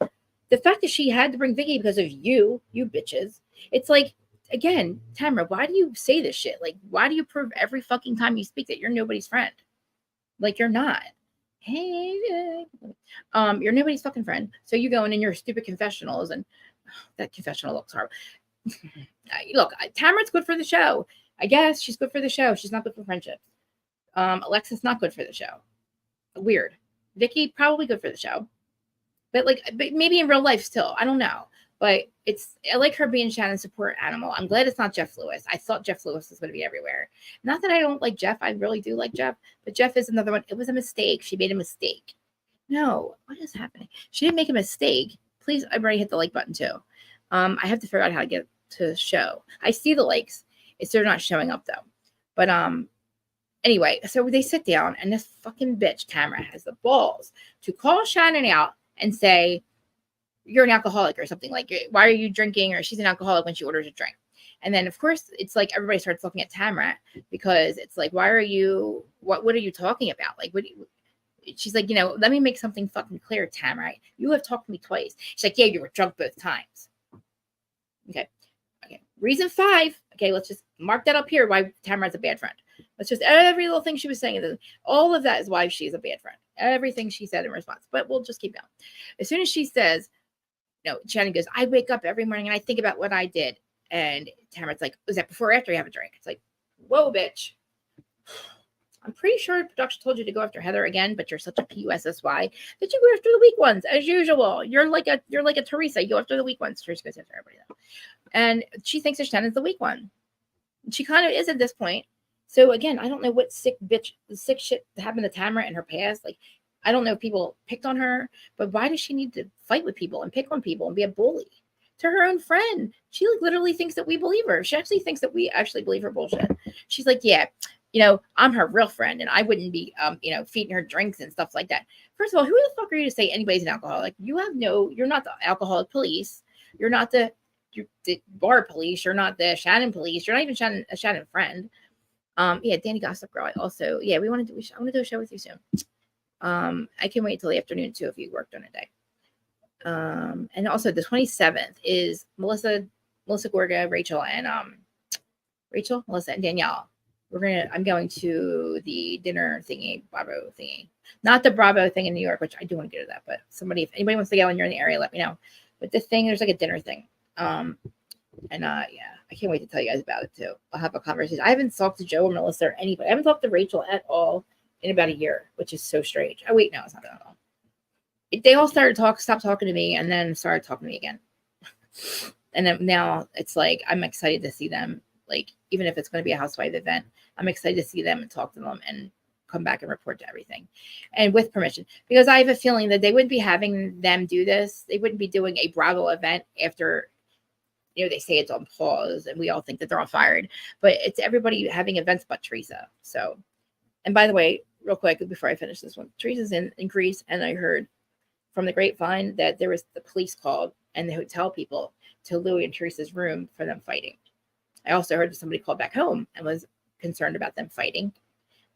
The fact that she had to bring Vicky because of you bitches. It's like, again, Tamara, why do you say this shit? Like, why do you prove every fucking time you speak that you're nobody's friend? Like, you're not. Hey, you're nobody's fucking friend. So you go in your stupid confessionals, and that confessional looks horrible. Look, Tamara's good for the show. I guess she's good for the show. She's not good for friendships. Alexis not good for the show. Weird. Vicky probably good for the show, but maybe in real life still. I don't know. But I like her being Shannon's support animal. I'm glad it's not Jeff Lewis. I thought Jeff Lewis was going to be everywhere. Not that I don't like Jeff. I really do like Jeff. But Jeff is another one. It was a mistake. She made a mistake. No, what is happening? She didn't make a mistake. Please, I've already hit the like button too. I have to figure out how to get to show. I see the likes. They're not showing up though. But anyway, so they sit down, and this fucking bitch, Tamara, has the balls to call Shannon out and say, you're an alcoholic or something, like, why are you drinking? Or she's an alcoholic when she orders a drink. And then, of course, it's like everybody starts looking at Tamara, because it's like, what are you talking about? Like, she's like, let me make something fucking clear, Tamara. You have talked to me twice. She's like, yeah, you were drunk both times. Okay. Reason 5. Okay, let's just mark that up here, why Tamara's a bad friend. Let's just, every little thing she was saying, all of that is why she's a bad friend. Everything she said in response. But we'll just keep going. As soon as she says, Shannon goes, I wake up every morning and I think about what I did. And Tamara's like, was that before or after you have a drink? It's like, whoa, bitch. I'm pretty sure production told you to go after Heather again, but you're such a PUSSY that you go after the weak ones as usual. You're like a Teresa. You go after the weak ones. Teresa goes after everybody though. And she thinks that Shannon's the weak one. She kind of is at this point. So again, I don't know what sick shit happened to Tamara in her past. Like, I don't know if people picked on her, but why does she need to fight with people and pick on people and be a bully to her own friend? She literally thinks that we believe her. She actually thinks that we actually believe her bullshit. She's like, yeah, I'm her real friend, and I wouldn't be, feeding her drinks and stuff like that. First of all, who the fuck are you to say anybody's an alcoholic? You're not the alcoholic police. You're not the bar police. You're not the Shannon police. You're not even a Shannon friend. Yeah, Danny Gossip Girl. I want to do a show with you soon. I can wait till the afternoon too if you worked on a day. And also the 27th is Melissa, Gorga, Rachel, and Melissa, and Danielle. I'm going to the dinner thingy, Bravo thingy. Not the Bravo thing in New York, which I do want to go to that, but if anybody wants to go and you're in the area, let me know. But this thing, there's like a dinner thing. Yeah, I can't wait to tell you guys about it too. I'll have a conversation. I haven't talked to Joe or Melissa or anybody. I haven't talked to Rachel at all in about a year, which is so strange. Oh wait, no, it's not that at all. They all stopped talking to me, and then started talking to me again. And then now it's like I'm excited to see them. Like, even if it's going to be a housewife event, I'm excited to see them and talk to them and come back and report to everything, and with permission, because I have a feeling that they wouldn't be having them do this. They wouldn't be doing a Bravo event after, they say it's on pause and we all think that they're all fired, but it's everybody having events but Teresa. So, and by the way, real quick before I finish this one, Teresa's in Greece, and I heard from the grapevine that there was the police called and the hotel people to Louie and Teresa's room for them fighting. I also heard that somebody called back home and was concerned about them fighting.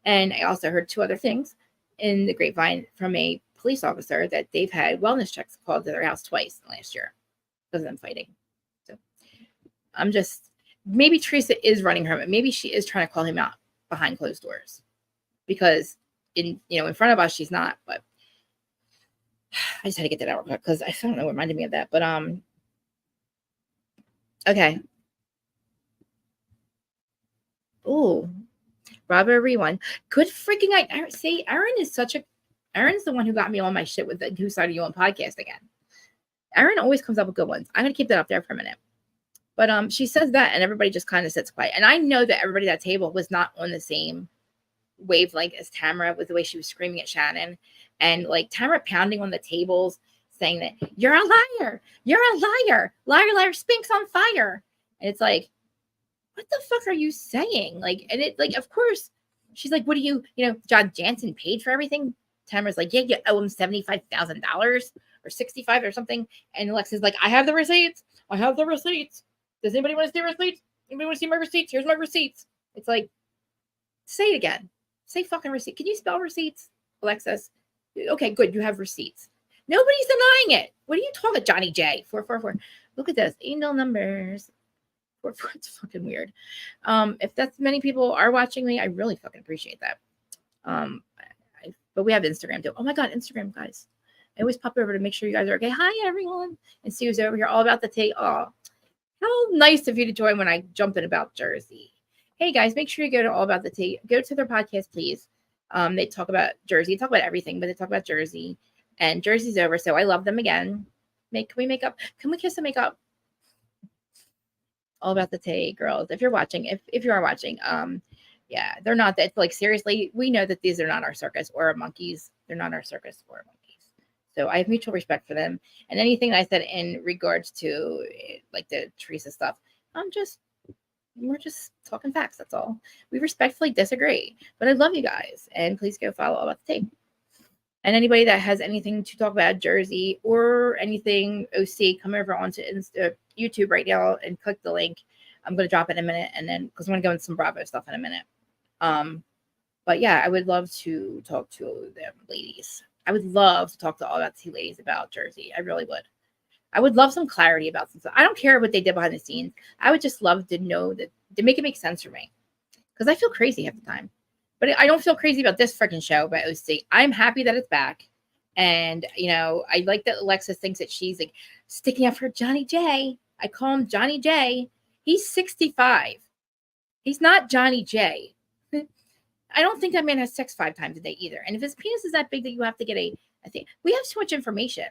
And I also heard 2 other things in the grapevine from a police officer that they've had wellness checks called to their house twice last year because of them fighting. So I'm just, maybe Teresa is running her, maybe she is trying to call him out behind closed doors, because in front of us she's not. But I just had to get that out real quick because I don't know what reminded me of that. But okay. Oh, Bravo Rewind. Good freaking night. See, Erin's the one who got me on my shit with the Whose Side Rhoc podcast again. Erin always comes up with good ones. I'm gonna keep that up there for a minute. But she says that and everybody just kind of sits quiet. And I know that everybody at that table was not on the same wavelength as Tamara with the way she was screaming at Shannon. And like Tamara pounding on the tables saying that you're a liar. You're a liar. Liar, liar, Spink's on fire. And it's like, what the fuck are you saying? Like, and it like, of course, she's like, what do you, John Jansen paid for everything? Tamara's like, yeah, you owe him $75,000 or 65 or something. And Alexa's like, I have the receipts. I have the receipts. Does anybody want to see receipts? Anybody want to see my receipts? Here's my receipts. It's like, say it again. Say fucking receipt. Can you spell receipts, Alexis? Okay, good. You have receipts. Nobody's denying it. What are you talking about, Johnny J? 444. Look at this. Email numbers. 444. It's fucking weird. If that's many people are watching me, I really fucking appreciate that. But we have Instagram too. Oh my God, Instagram, guys. I always pop over to make sure you guys are okay. Hi, everyone. And see who's over here. All about the tea. Oh, how nice of you to join when I jump in about Jersey. Hey, guys, make sure you go to All About the Tea. Go to their podcast, please. They talk about Jersey. They talk about everything, but they talk about Jersey. And Jersey's over, so I love them again. Can we make up? Can we kiss and make up? All About the Tea, girls. If you're watching, if you are watching, yeah, they're not that. Like, seriously, we know that these are not our circus or our monkeys. They're not our circus or our monkeys. So I have mutual respect for them. And anything I said in regards to like the Teresa stuff, we're just talking facts. That's all. We respectfully disagree, but I love you guys. And please go follow All About the Tea. And anybody that has anything to talk about Jersey or anything OC, come over onto YouTube right now and click the link. I'm going to drop it in a minute, and then because I'm going to go into some Bravo stuff in a minute. But yeah, I would love to talk to them ladies. I would love to talk to All About the Tea ladies about Jersey. I really would. I would love some clarity about some stuff. I don't care what they did behind the scenes. I would just love to know that, to make it make sense for me. Because I feel crazy half the time. But I don't feel crazy about this freaking show by OC. I'm happy that it's back. And, I like that Alexis thinks that she's like sticking up for Johnny J. I call him Johnny J. He's 65. He's not Johnny J. I don't think that man has sex 5 times a day either. And if his penis is that big that you have to get I think we have too much information.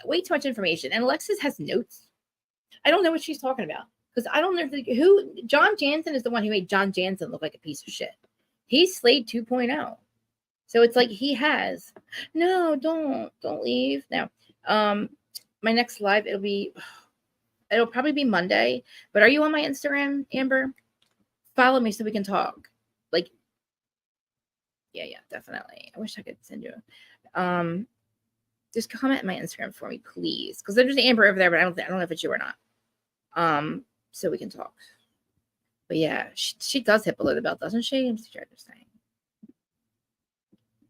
Way too much information. And Alexis has notes. I don't know what she's talking about. Because I don't know who John Jansen is the one who made John Jansen look like a piece of shit. He's Slade 2.0. So it's like he has. No, don't leave. Now, my next live, it'll probably be Monday. But are you on my Instagram, Amber? Follow me so we can talk. Like, yeah, definitely. I wish I could send you. Just comment on my Instagram for me, please. Because there's Amber over there, but I don't know if it's you or not. So we can talk. But yeah, she does hit below the belt, doesn't she? I'm just saying.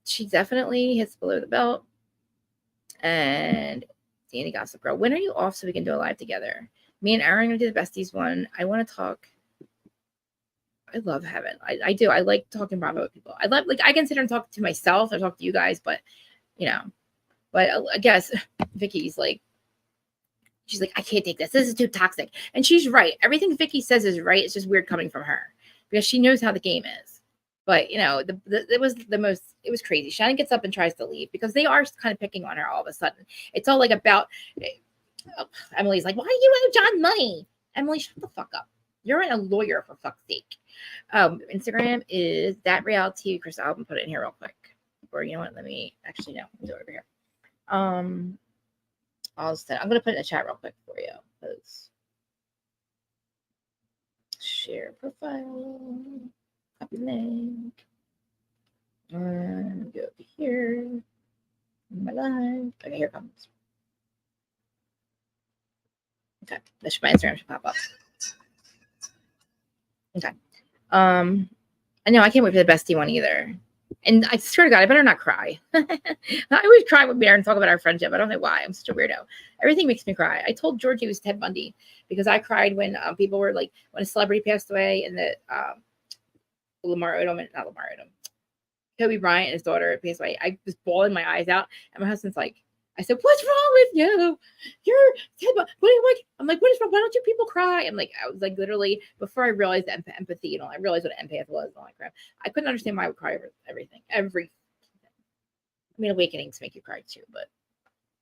She definitely hits below the belt. And Danny Gossip Girl, when are you off so we can do a live together? Me and Aaron are going to do the besties one. I want to talk. I love having. I do. I like talking Bravo with people. I love, like, I consider and talk to myself or talk to you guys, but But I guess Vicky's like, she's like, I can't take this. This is too toxic. And she's right. Everything Vicky says is right. It's just weird coming from her because she knows how the game is. But, it was crazy. Shannon gets up and tries to leave because they are kind of picking on her all of a sudden. It's all like about, Emily's like, why do you owe John money? Emily, shut the fuck up. You're a lawyer, for fuck's sake. Instagram is that RealiTEA. Chris, I'll put it in here real quick. Or you know what? Let me actually, no, do it over here. I'm going to put it in the chat real quick for you. Share profile. Copy link. And go over here. My live. Okay, here it comes. Okay. My Instagram should pop up. Okay. I know I can't wait for the bestie one either. And I swear to God, I better not cry. I always cry with Bear and talk about our friendship. I don't know why. I'm such a weirdo. Everything makes me cry. I told George he was Ted Bundy because I cried when people were like, when a celebrity passed away and that Lamar Odom, not Lamar Odom, Kobe Bryant and his daughter passed away. I was bawling my eyes out. And my husband's like, I said, what's wrong with you? You're Ted Bundy. I'm like, what is wrong? Why don't you people cry? I'm like, I was like, literally, before I realized empathy, I realized what an empath was and all that crap. I couldn't understand why I would cry over everything. I mean, awakenings make you cry too, but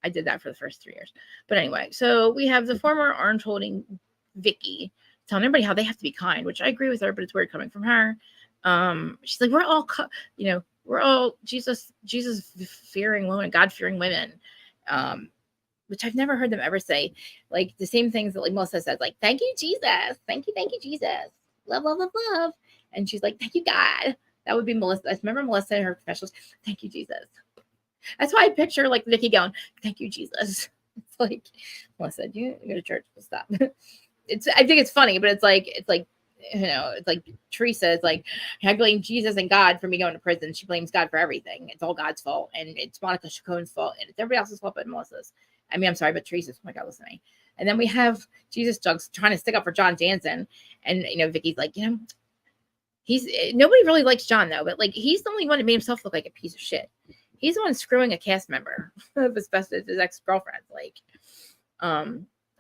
I did that for the first 3 years. But anyway, so we have the former orange holding Vicky telling everybody how they have to be kind, which I agree with her, but it's weird coming from her. She's like, we're all Jesus fearing women, God fearing women. Which I've never heard them ever say, like the same things that like Melissa says, like, thank you, Jesus. Thank you, Jesus. Love, love, love, love. And she's like, thank you, God. That would be Melissa. I remember Melissa in her confessionals, thank you, Jesus. That's why I picture like Vicky going, thank you, Jesus. It's like, Melissa, do you go to church? Stop. I think it's funny, but it's like, it's like Teresa is like, I blame Jesus and God for me going to prison. She blames God for everything. It's all God's fault. And it's Monica Chacon's fault. And it's everybody else's fault but Melissa's. I mean, I'm sorry, but Teresa's. Oh my God, listen to me. And then we have Jesus Jugs trying to stick up for John Jansen. And, Vicky's like, nobody really likes John though, but like, he's the only one that made himself look like a piece of shit. He's the one screwing a cast member of his ex-girlfriend. Like, I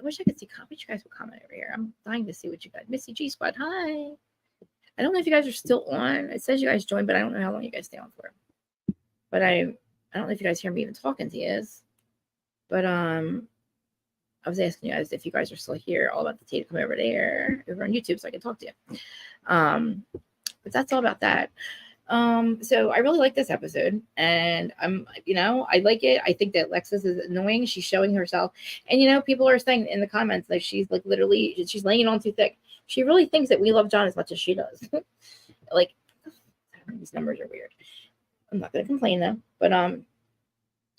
wish I could see. I wish you guys would comment over here. I'm dying to see what you guys. Missy G Squad, hi. I don't know if you guys are still on. It says you guys joined, but I don't know how long you guys stay on for. But I don't know if you guys hear me even talking to you. But I was asking you guys if you guys are still here. All about the tea to come over there, over on YouTube, so I can talk to you. But that's all about that. So I really like this episode, and I like it. I think that Lexus is annoying. She's showing herself, and people are saying in the comments that she's like literally she's laying it on too thick. She really thinks that we love John as much as she does. Like, these numbers are weird. I'm not gonna complain though, but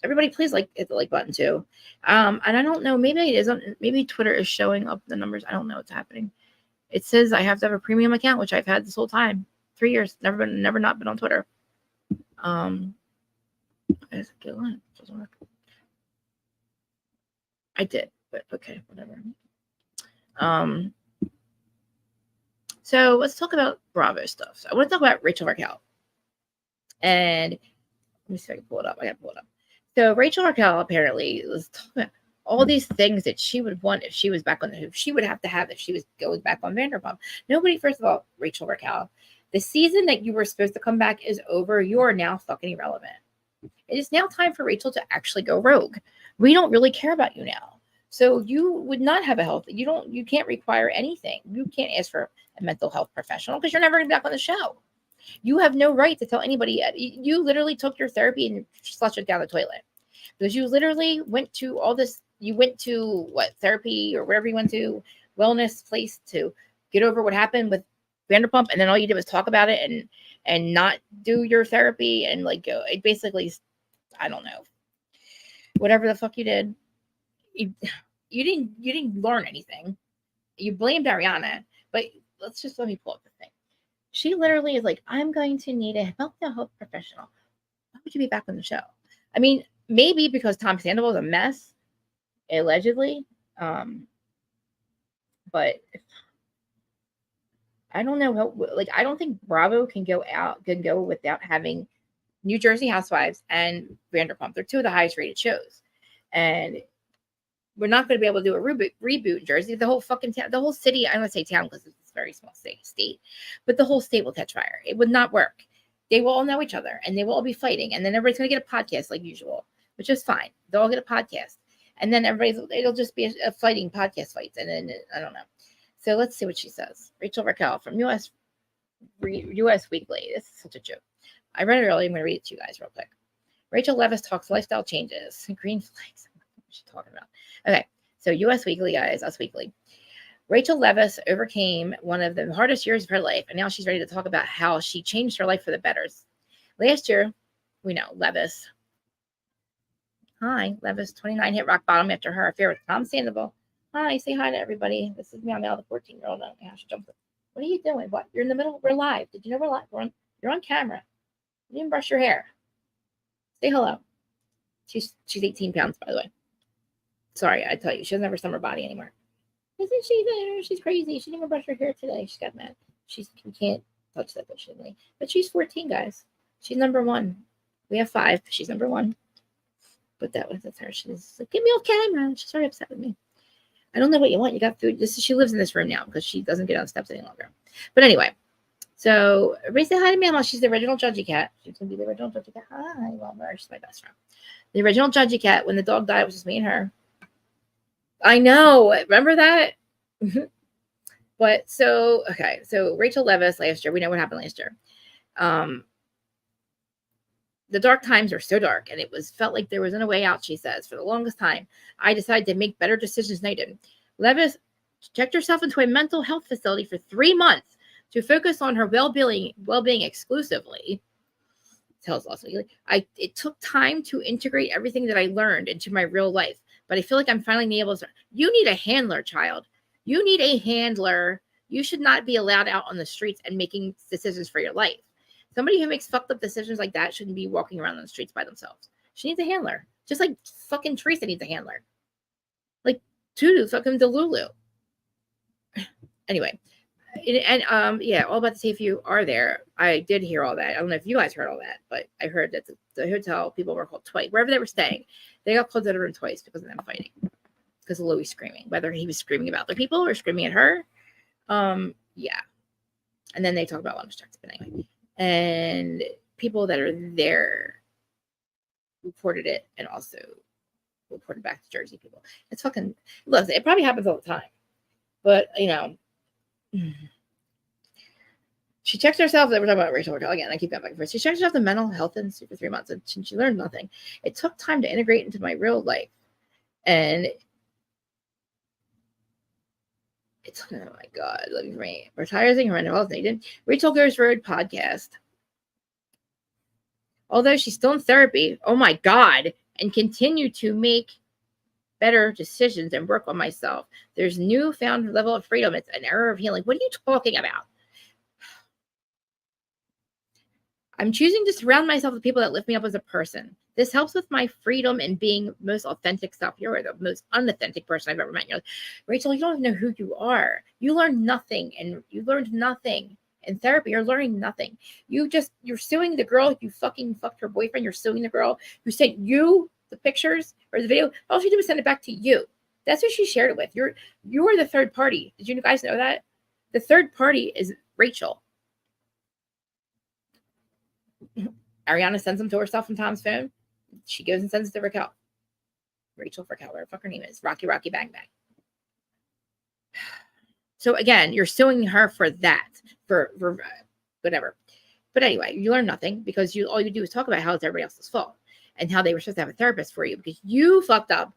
everybody please hit the like button too. And I don't know, maybe it isn't. Maybe Twitter is showing up the numbers. I don't know what's happening. It says I have to have a premium account, which I've had this whole time. 3 years, never not been on Twitter. I did, but okay, whatever. So let's talk about Bravo stuff. So I want to talk about Rachel Raquel. And let me see if I can pull it up. I got to pull it up. So Rachel Raquel apparently was talking about all these things that she would want if she was back on the Who. She would have to have if she was going back on Vanderpump. Nobody, first of all, Rachel Raquel, the season that you were supposed to come back is over. You are now fucking irrelevant. It is now time for Rachel to actually go rogue. We don't really care about you now. So you would not have a health. You can't require anything. You can't ask for a mental health professional because you're never going to be back on the show. You have no right to tell anybody. You literally took your therapy and flushed it down the toilet because you literally went to all this. You went to therapy or wherever you went to, wellness place to get over what happened with Vanderpump, and then all you did was talk about it and not do your therapy and it basically, I don't know, whatever the fuck you did, you didn't learn anything. You blamed Ariana, but let me pull up the thing. She literally is like, I'm going to need a mental health professional. Why would you be back on the show? I mean, maybe because Tom Sandoval is a mess, allegedly, but I don't know how, I don't think Bravo can go without having New Jersey Housewives and Vanderpump. They're two of the highest rated shows. And we're not going to be able to do a reboot in Jersey. The whole fucking town, the whole city, I don't want to say town because it's a very small state, but the whole state will catch fire. It would not work. They will all know each other and they will all be fighting. And then everybody's going to get a podcast like usual, which is fine. They'll all get a podcast. And then it'll just be a fighting podcast fights. And then, I don't know. So let's see what she says. Rachel Raquel from US Weekly. This is such a joke. I read it earlier. I'm going to read it to you guys real quick. Rachel Leviss talks lifestyle changes. Green flags. What's she talking about? Okay. So US Weekly, guys. Us Weekly. Rachel Leviss overcame one of the hardest years of her life. And now she's ready to talk about how she changed her life for the better. Last year, we know Leviss. Leviss, 29, hit rock bottom after her affair with Tom Sandoval. Hi, say hi to everybody. This is Meow Meow, the 14-year-old. I don't know how she jumped. What are you doing? What? You're in the middle. We're live. Did you know we're live? You're on camera. You didn't brush your hair. Say hello. She's 18 pounds, by the way. Sorry, I tell you, she doesn't have her summer body anymore. Isn't she there? She's crazy. She didn't even brush her hair today. She got mad. You can't touch that bitch anyway. But she's 14, guys. She's number 1. We have 5. She's number 1. But that's her. She's like, get me off camera. She's very upset with me. I don't know what you want. You got food. She lives in this room now because she doesn't get on steps any longer. But anyway, so everybody say hi to Mama. She's the original Judgy Cat. She's going to be the original Judgy Cat. Hi, love her. She's my best friend. The original Judgy Cat. When the dog died, it was just me and her. I know. Remember that? But so, okay. So Rachel Leviss last year, we know what happened last year. The dark times were so dark, and felt like there wasn't a way out, she says. For the longest time, I decided to make better decisions than I did. Leviss checked herself into a mental health facility for 3 months to focus on her well-being exclusively. Tells us, it took time to integrate everything that I learned into my real life, but I feel like I'm finally able to. You need a handler, child. You need a handler. You should not be allowed out on the streets and making decisions for your life. Somebody who makes fucked up decisions like that shouldn't be walking around on the streets by themselves. She needs a handler. Just like fucking Teresa needs a handler. Like Tudu, fucking Delulu. Anyway. Yeah, all about to say if you are there. I did hear all that. I don't know if you guys heard all that, but I heard that the hotel people were called twice. Wherever they were staying, they got called to the room twice because of them fighting. Because of Louis screaming. Whether he was screaming about the people or screaming at her. Yeah. And then they talk about lunch checks, but anyway. And people that are there reported it and also reported back to Jersey people. It's fucking, look, it probably happens all the time. But, she checked herself. We're talking about Rachel again. I keep going back and forth. She checked herself the mental health institute for 3 months, and she learned nothing. It took time to integrate into my real life, and it's oh my god, let me read. Retiring her mental health needed. Rachel Goes Road podcast. Although she's still in therapy, oh my god, and continue to make better decisions and work on myself. There's newfound level of freedom. It's an era of healing. What are you talking about? I'm choosing to surround myself with people that lift me up as a person. This helps with my freedom and being most authentic self. You're the most unauthentic person I've ever met. You're like, Rachel, you don't even know who you are. You learned nothing, and you learned nothing in therapy. You're learning nothing. You're suing the girl you fucking fucked her boyfriend. You're suing the girl who sent you the pictures or the video. All she did was send it back to you. That's what she shared it with. You're the third party. Did you guys know that? The third party is Rachel. Ariana sends them to herself from Tom's phone. She goes and sends it to Raquel. Rachel Raquel, whatever the fuck her name is. Rocky Bang Bang. So again, you're suing her for that. For whatever. But anyway, you learn nothing because all you do is talk about how it's everybody else's fault and how they were supposed to have a therapist for you because you fucked up.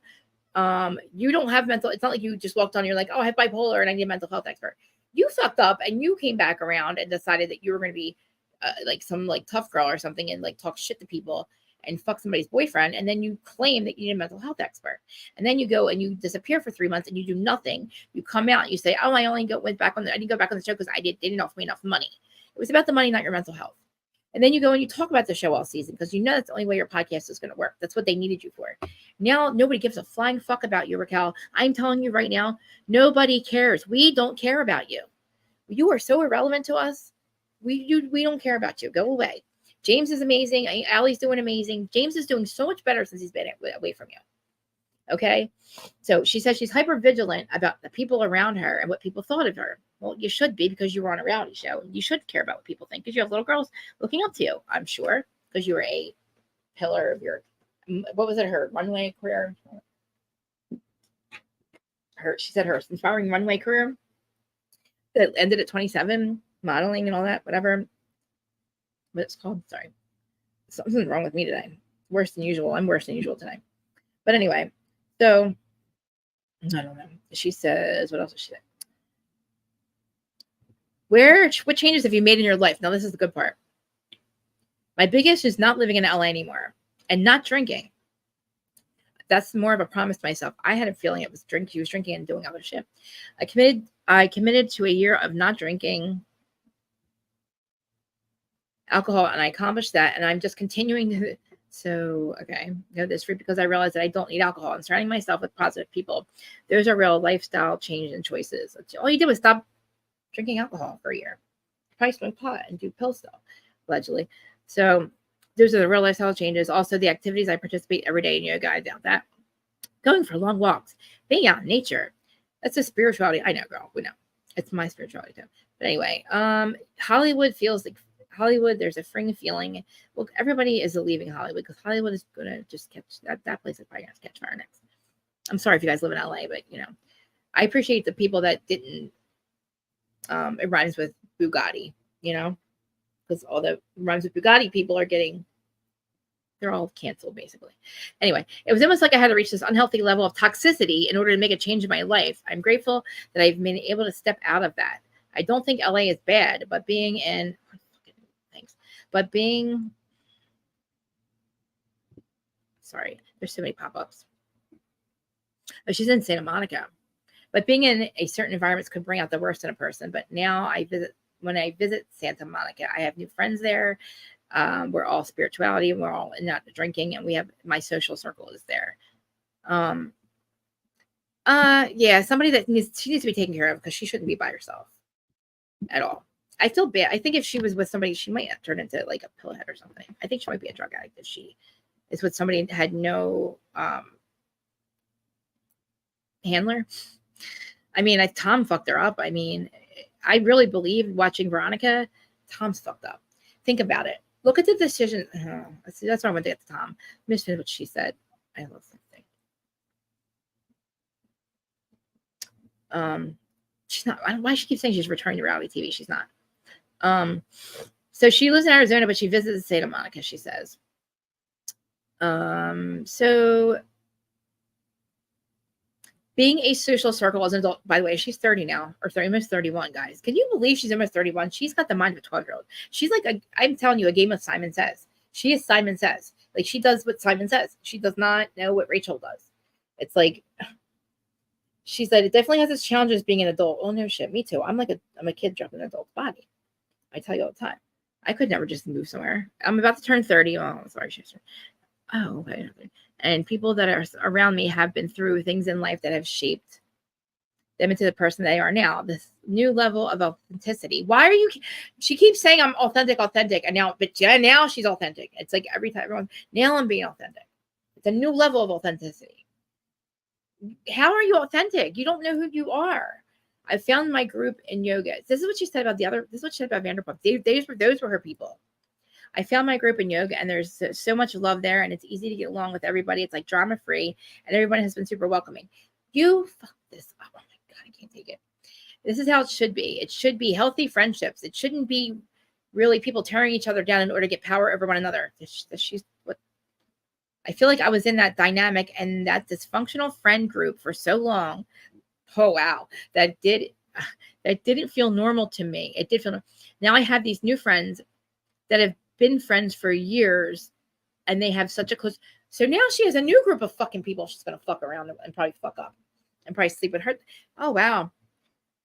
You don't have mental. It's not like you just walked on. You're like, oh, I have bipolar and I need a mental health expert. You fucked up and you came back around and decided that you were going to be like some like tough girl or something and like talk shit to people and fuck somebody's boyfriend. And then you claim that you need a mental health expert. And then you go and you disappear for 3 months and you do nothing. You come out and you say, oh, I didn't go back on the show because they didn't offer me enough money. It was about the money, not your mental health. And then you go and you talk about the show all season because you know that's the only way your podcast is going to work. That's what they needed you for. Now, nobody gives a flying fuck about you, Raquel. I'm telling you right now, nobody cares. We don't care about you. You are so irrelevant to us. We don't care about you. Go away. James is amazing. Allie's doing amazing. James is doing so much better since he's been away from you. Okay? So she says she's hyper vigilant about the people around her and what people thought of her. Well, you should be because you were on a reality show. You should care about what people think because you have little girls looking up to you, I'm sure, because you were a pillar of your, what was it, her runway career? She said her inspiring runway career that ended at 27. Modeling and all that, whatever. What it's called. Sorry. Something's wrong with me today. Worse than usual. I'm worse than usual today. But anyway, so I don't know. She says, what else does she say? What changes have you made in your life? Now, this is the good part. My biggest is not living in LA anymore and not drinking. That's more of a promise to myself. I had a feeling it was drink. He was drinking and doing other shit. I committed to a year of not drinking alcohol, and I accomplished that. And I'm just continuing to. So, okay, know this because I realized that I don't need alcohol and surrounding myself with positive people. Those are real lifestyle changes and choices. All you did was stop drinking alcohol for a year. Probably smoke pot and do pill stuff, allegedly. So those are the real lifestyle changes. Also, the activities I participate every day in yoga, I doubt that. Going for long walks, being out in nature. That's a spirituality. I know, girl. We know. It's my spirituality too. But anyway, Hollywood feels like Hollywood. There's a fring feeling. Look, everybody is leaving Hollywood because Hollywood is gonna just catch that place is probably gonna catch fire next. I'm sorry if you guys live in LA, but I appreciate the people that didn't. It rhymes with Bugatti, because all the rhymes with Bugatti people are they're all canceled basically. Anyway, it was almost like I had to reach this unhealthy level of toxicity in order to make a change in my life. I'm grateful that I've been able to step out of that. I don't think LA is bad, but sorry, there's so many pop-ups. Oh, she's in Santa Monica. But being in a certain environments could bring out the worst in a person. But now when I visit Santa Monica, I have new friends there. We're all spirituality and we're all not drinking, and my social circle is there. Yeah, somebody that she needs to be taken care of because she shouldn't be by herself at all. I feel bad. I think if she was with somebody, she might turn into like a pillhead or something. I think she might be a drug addict if she is with somebody that had no handler. I mean, Tom fucked her up. I mean, I really believe watching Veronica, Tom's fucked up. Think about it. Look at the decision. That's why I went to get to Tom. Let me what she said. I love something. She's not. I don't know why she keeps saying she's returning to reality TV. She's not. So she lives in Arizona, but she visits Santa Monica. She says. So. Being a social circle as an adult, by the way, she's 30 now, or almost 31, guys. Can you believe she's almost 31? She's got the mind of a 12-year-old. She's like, I'm telling you, a game of Simon Says. She is Simon Says. Like, she does what Simon says. She does not know what Rachel does. It's like, she said, it definitely has its challenges being an adult. Oh, no shit. Me too. I'm a kid jumping in an adult's body. I tell you all the time. I could never just move somewhere. I'm about to turn 30. Oh, sorry. Oh, okay. And people that are around me have been through things in life that have shaped them into the person they are now. This new level of authenticity. She keeps saying I'm authentic, and now she's authentic. It's like every time now I'm being authentic. It's a new level of authenticity. How are you authentic? You don't know who you are. I found my group in yoga. This is what she said about this is what she said about Vanderpump. Those were her people. I found my group in yoga, and there's so much love there, and it's easy to get along with everybody. It's like drama free, and everybody has been super welcoming. You fuck this up. Oh my God, I can't take it. This is how it should be. It should be healthy friendships. It shouldn't be really people tearing each other down in order to get power over one another. I feel like I was in that dynamic and that dysfunctional friend group for so long. Oh wow, that didn't feel normal to me. It did feel. Now I have these new friends that have been friends for years, and they have such a close. So now she has a new group of fucking people she's gonna fuck around and probably fuck up and probably sleep with her. Oh wow,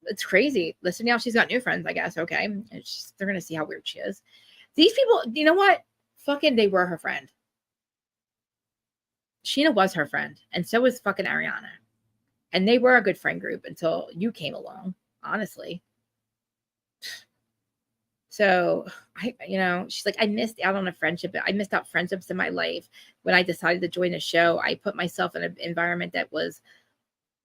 it's crazy. Listen, now she's got new friends, I guess. Okay, and they're gonna see how weird she is. These people, you know what? Fucking, they were her friend. Sheena was her friend, and so was fucking Ariana, and they were a good friend group until you came along. Honestly. So she's like, I missed out on a friendship. I missed out friendships in my life when I decided to join the show. I put myself in an environment that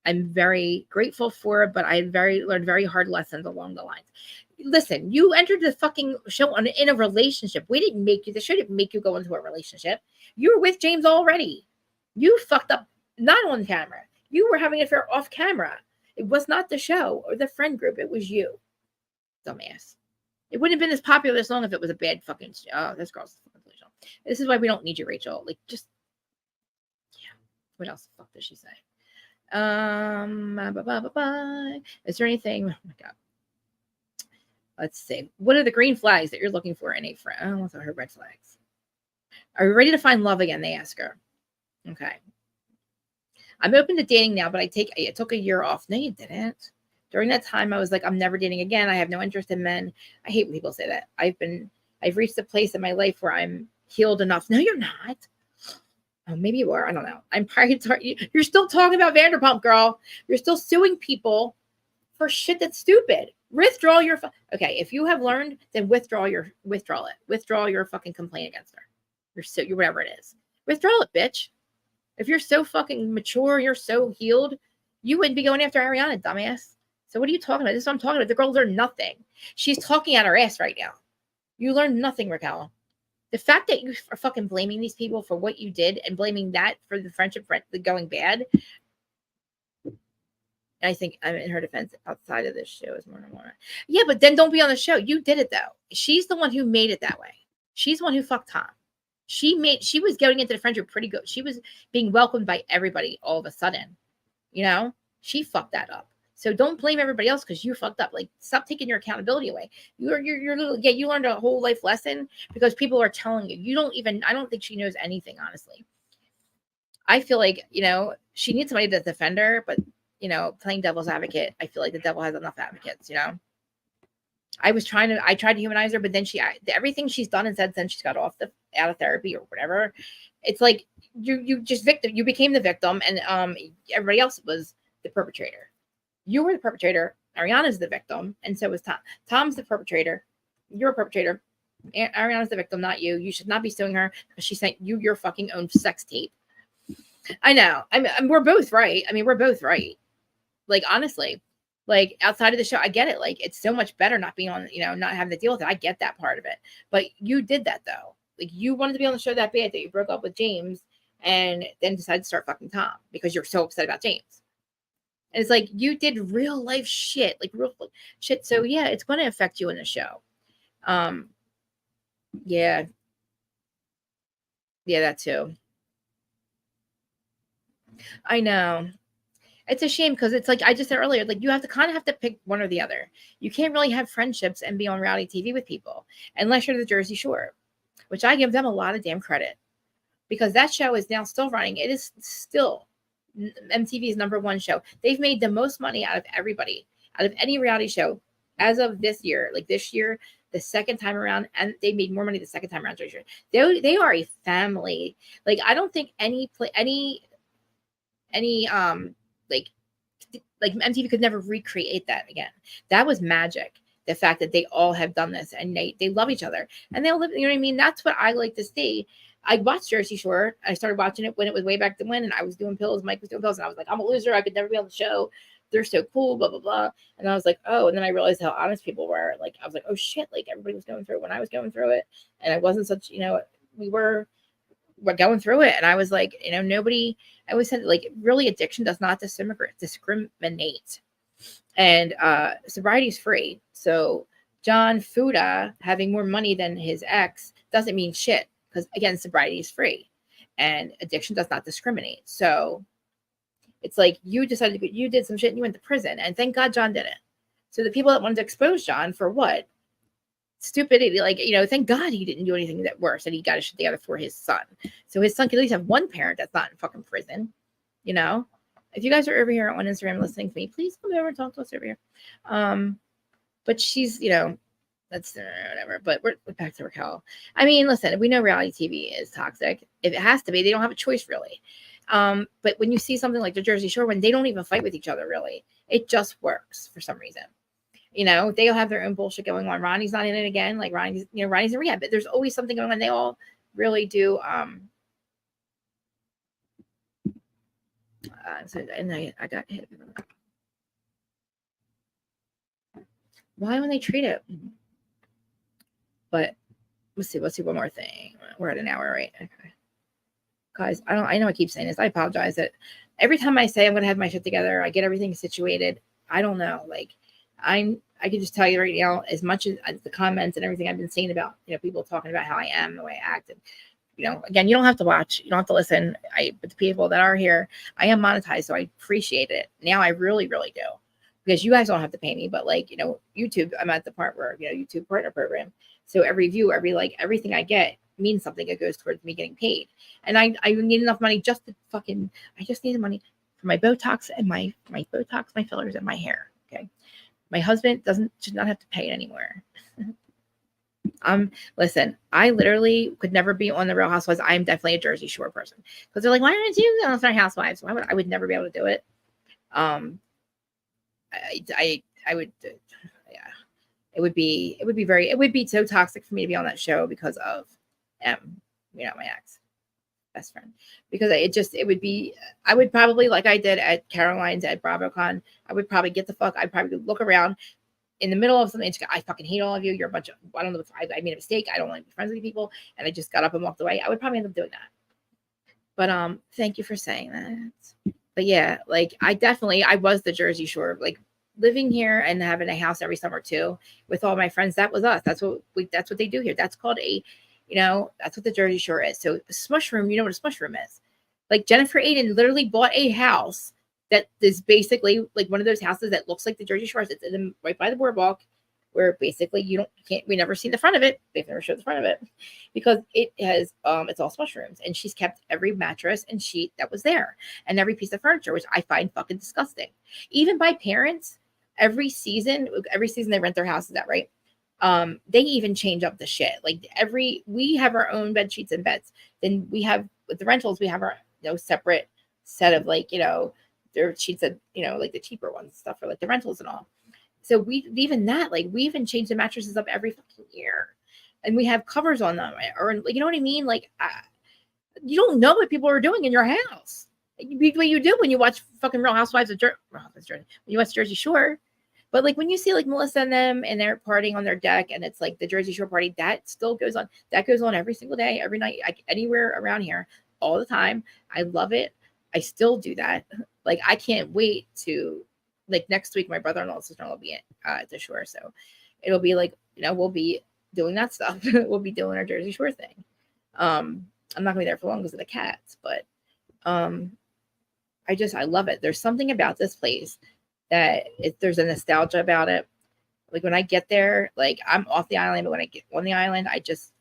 I'm very grateful for, but I learned very hard lessons along the lines. Listen, you entered the fucking show in a relationship. The show didn't make you go into a relationship. You were with James already. You fucked up, not on camera. You were having an affair off camera. It was not the show or the friend group. It was you. Dumbass. It wouldn't have been as popular as long if it was a bad fucking. Oh, this girl's fucking delusional. This is why we don't need you, Rachel. Like, just yeah. What else the fuck does she say? Is there anything? Oh my God. Let's see. What are the green flags that you're looking for in a friend? Oh, what's her red flags? Are you ready to find love again? They ask her. Okay. I'm open to dating now, but I took a year off. No, you didn't. During that time, I was like, I'm never dating again. I have no interest in men. I hate when people say that. I've reached a place in my life where I'm healed enough. No, you're not. Oh, maybe you are. I don't know. I'm probably you're still talking about Vanderpump, girl. You're still suing people for shit that's stupid. Withdraw your okay. If you have learned, then withdraw it. Withdraw your fucking complaint against her. You're whatever it is. Withdraw it, bitch. If you're so fucking mature, you're so healed, you wouldn't be going after Ariana, dumbass. So what are you talking about? This is what I'm talking about. The girl learned nothing. She's talking out her ass right now. You learned nothing, Raquel. The fact that you are fucking blaming these people for what you did and blaming that for the friendship going bad. I think I'm in her defense outside of this show is more and more. Yeah, but then don't be on the show. You did it though. She's the one who made it that way. She's the one who fucked Tom. She was going into the friendship pretty good. She was being welcomed by everybody all of a sudden. You know, she fucked that up. So don't blame everybody else because you fucked up. Like, stop taking your accountability away. You're little, yeah, you learned a whole life lesson because people are telling you. I don't think she knows anything, honestly. I feel like, she needs somebody to defend her, but, playing devil's advocate, I feel like the devil has enough advocates, I tried to humanize her, but then everything she's done and said since she's got out of therapy or whatever, it's like you became the victim, and everybody else was the perpetrator. You were the perpetrator. Ariana's the victim, and so was Tom. Tom's the perpetrator. You're a perpetrator. Ariana's the victim, not you. You should not be suing her because she sent you your fucking own sex tape. I know. We're both right. We're both right. Like, honestly. Like, outside of the show, I get it. Like, it's so much better not being on, not having to deal with it. I get that part of it. But you did that, though. Like, you wanted to be on the show that bad that you broke up with James and then decided to start fucking Tom because you're so upset about James. And it's like, you did real life shit. Like, real shit. So, yeah, it's going to affect you in the show. Yeah. Yeah, that too. I know. It's a shame because it's like I just said earlier, like you have to pick one or the other. You can't really have friendships and be on reality TV with people unless you're the Jersey Shore, which I give them a lot of damn credit because that show is now still running. It is still MTV's #1 show. They've made the most money out of everybody, out of any reality show as of this year. Like this year, the second time around, and they made more money the second time around. They are a family. Like I don't think any like MTV could never recreate that again. That was magic. The fact that they all have done this and they love each other and they'll live, you know what I mean? That's what I like to see. I watched Jersey Shore. I started watching it when it was way back when, and I was doing pills. Mike was doing pills, and I was like, I'm a loser. I could never be on the show. They're so cool, blah, blah, blah. And I was like, oh, and then I realized how honest people were. Like, I was like, oh shit, like everybody was going through it when I was going through it. And I wasn't such, we're going through it. And I was like, nobody, I always said, like, really addiction does not discriminate. And sobriety is free. So John Fuda having more money than his ex doesn't mean shit because, again, sobriety is free and addiction does not discriminate. So it's like you decided you did some shit and you went to prison, and thank God John didn't. So the people that wanted to expose John for what? Stupidity, like, thank God he didn't do anything that worse and he got his shit together for his son. So his son could at least have one parent that's not in fucking prison. If you guys are over here on Instagram listening to me, please come over and talk to us over here. But she's, that's whatever. But we're back to Raquel. Listen, we know reality TV is toxic. If it has to be, they don't have a choice really. But when you see something like the Jersey Shore, when they don't even fight with each other, really, it just works for some reason. They'll have their own bullshit going on. Ronnie's not in it again. Like Ronnie's in rehab, but there's always something going on. They all really do. And I got hit. Why when they treat it? But let's see one more thing. We're at an hour, right? Okay. Guys, I know I keep saying this. I apologize that every time I say I'm gonna have my shit together, I get everything situated. I don't know. Like I can just tell you right now, as much as the comments and everything I've been seeing about, people talking about how I am, the way I act, and again, you don't have to watch, you don't have to listen. But the people that are here, I am monetized, so I appreciate it. Now I really, really do, because you guys don't have to pay me, but like, YouTube, I'm at the part where, YouTube partner program. So every view, everything I get means something. It goes towards me getting paid. And I need enough money I just need the money for my Botox and my Botox, my fillers, and my hair. Okay. My husband should not have to pay it anymore. Listen, I literally could never be on the Real Housewives. I'm definitely a Jersey Shore person because they're like, why aren't you on the Housewives? I would never be able to do it. I would, yeah. It would be so toxic for me to be on that show because of my ex best friend, because it would be, I would probably, like I did at Caroline's at BravoCon, I would probably get the fuck, I'd probably look around in the middle of something and I fucking hate all of you. You're a bunch of, I don't know if I made a mistake. I don't want to be friends with you people. And I just got up and walked away. I would probably end up doing that. But thank you for saying that. But yeah, like I was the Jersey Shore, like living here and having a house every summer too with all my friends. That was us. That's what they do here. That's called that's what the Jersey Shore is. So a smush room, you know what a smush room is. Like Jennifer Aiden literally bought a house that is basically like one of those houses that looks like the Jersey Shore. It's right by the boardwalk, where basically we never see the front of it. They've never showed the front of it because it has it's all smush rooms, and she's kept every mattress and sheet that was there and every piece of furniture, which I find fucking disgusting. Even by parents, every season they rent their houses out, right? They even change up the shit. Like we have our own bed sheets and beds. Then we have, with the rentals, we have our separate set of their sheets that like the cheaper ones stuff for like the rentals and all. So we even change the mattresses up every fucking year, and we have covers on them, or you know what I mean? Like you don't know what people are doing in your house. What you do when you watch fucking Real Housewives of when you watch Jersey Shore. But like when you see like Melissa and them and they're partying on their deck and it's like the Jersey Shore party, that still goes on. That goes on every single day, every night, anywhere around here, all the time. I love it. I still do that. Like I can't wait to, like next week, my brother-in-law and sister-in-law will be at the shore. So it'll be like, we'll be doing that stuff. We'll be doing our Jersey Shore thing. I'm not gonna be there for long because of the cats, but I love it. There's something about this place that there's a nostalgia about it. Like when I get there, like I'm off the island, but when I get on the island,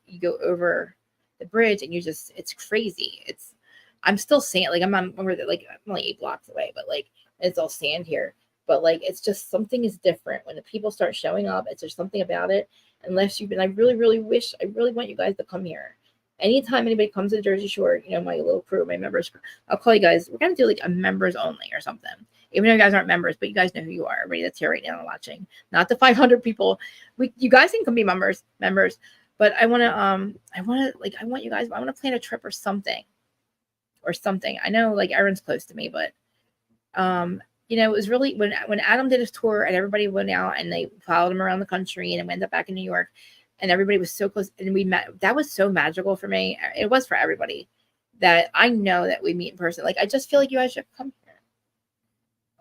you go over the bridge and it's crazy. I'm still sand, like I'm only 8 blocks away, but like it's all sand here. But like it's just something is different when the people start showing up. It's just something about it. Unless you've been, I really want you guys to come here. Anytime anybody comes to the Jersey Shore, my little crew, my members, I'll call you guys. We're gonna do like a members only or something. Even though you guys aren't members, but you guys know who you are. Everybody that's here right now and watching, not the 500 people. You guys can come be members. But I want you guys. I want to plan a trip or something. I know like Erin's close to me, but it was really when Adam did his tour and everybody went out and they followed him around the country and ended up back in New York. And everybody was so close, and we met. That was so magical for me. It was for everybody. That I know that we meet in person. Like I just feel like you guys should come here.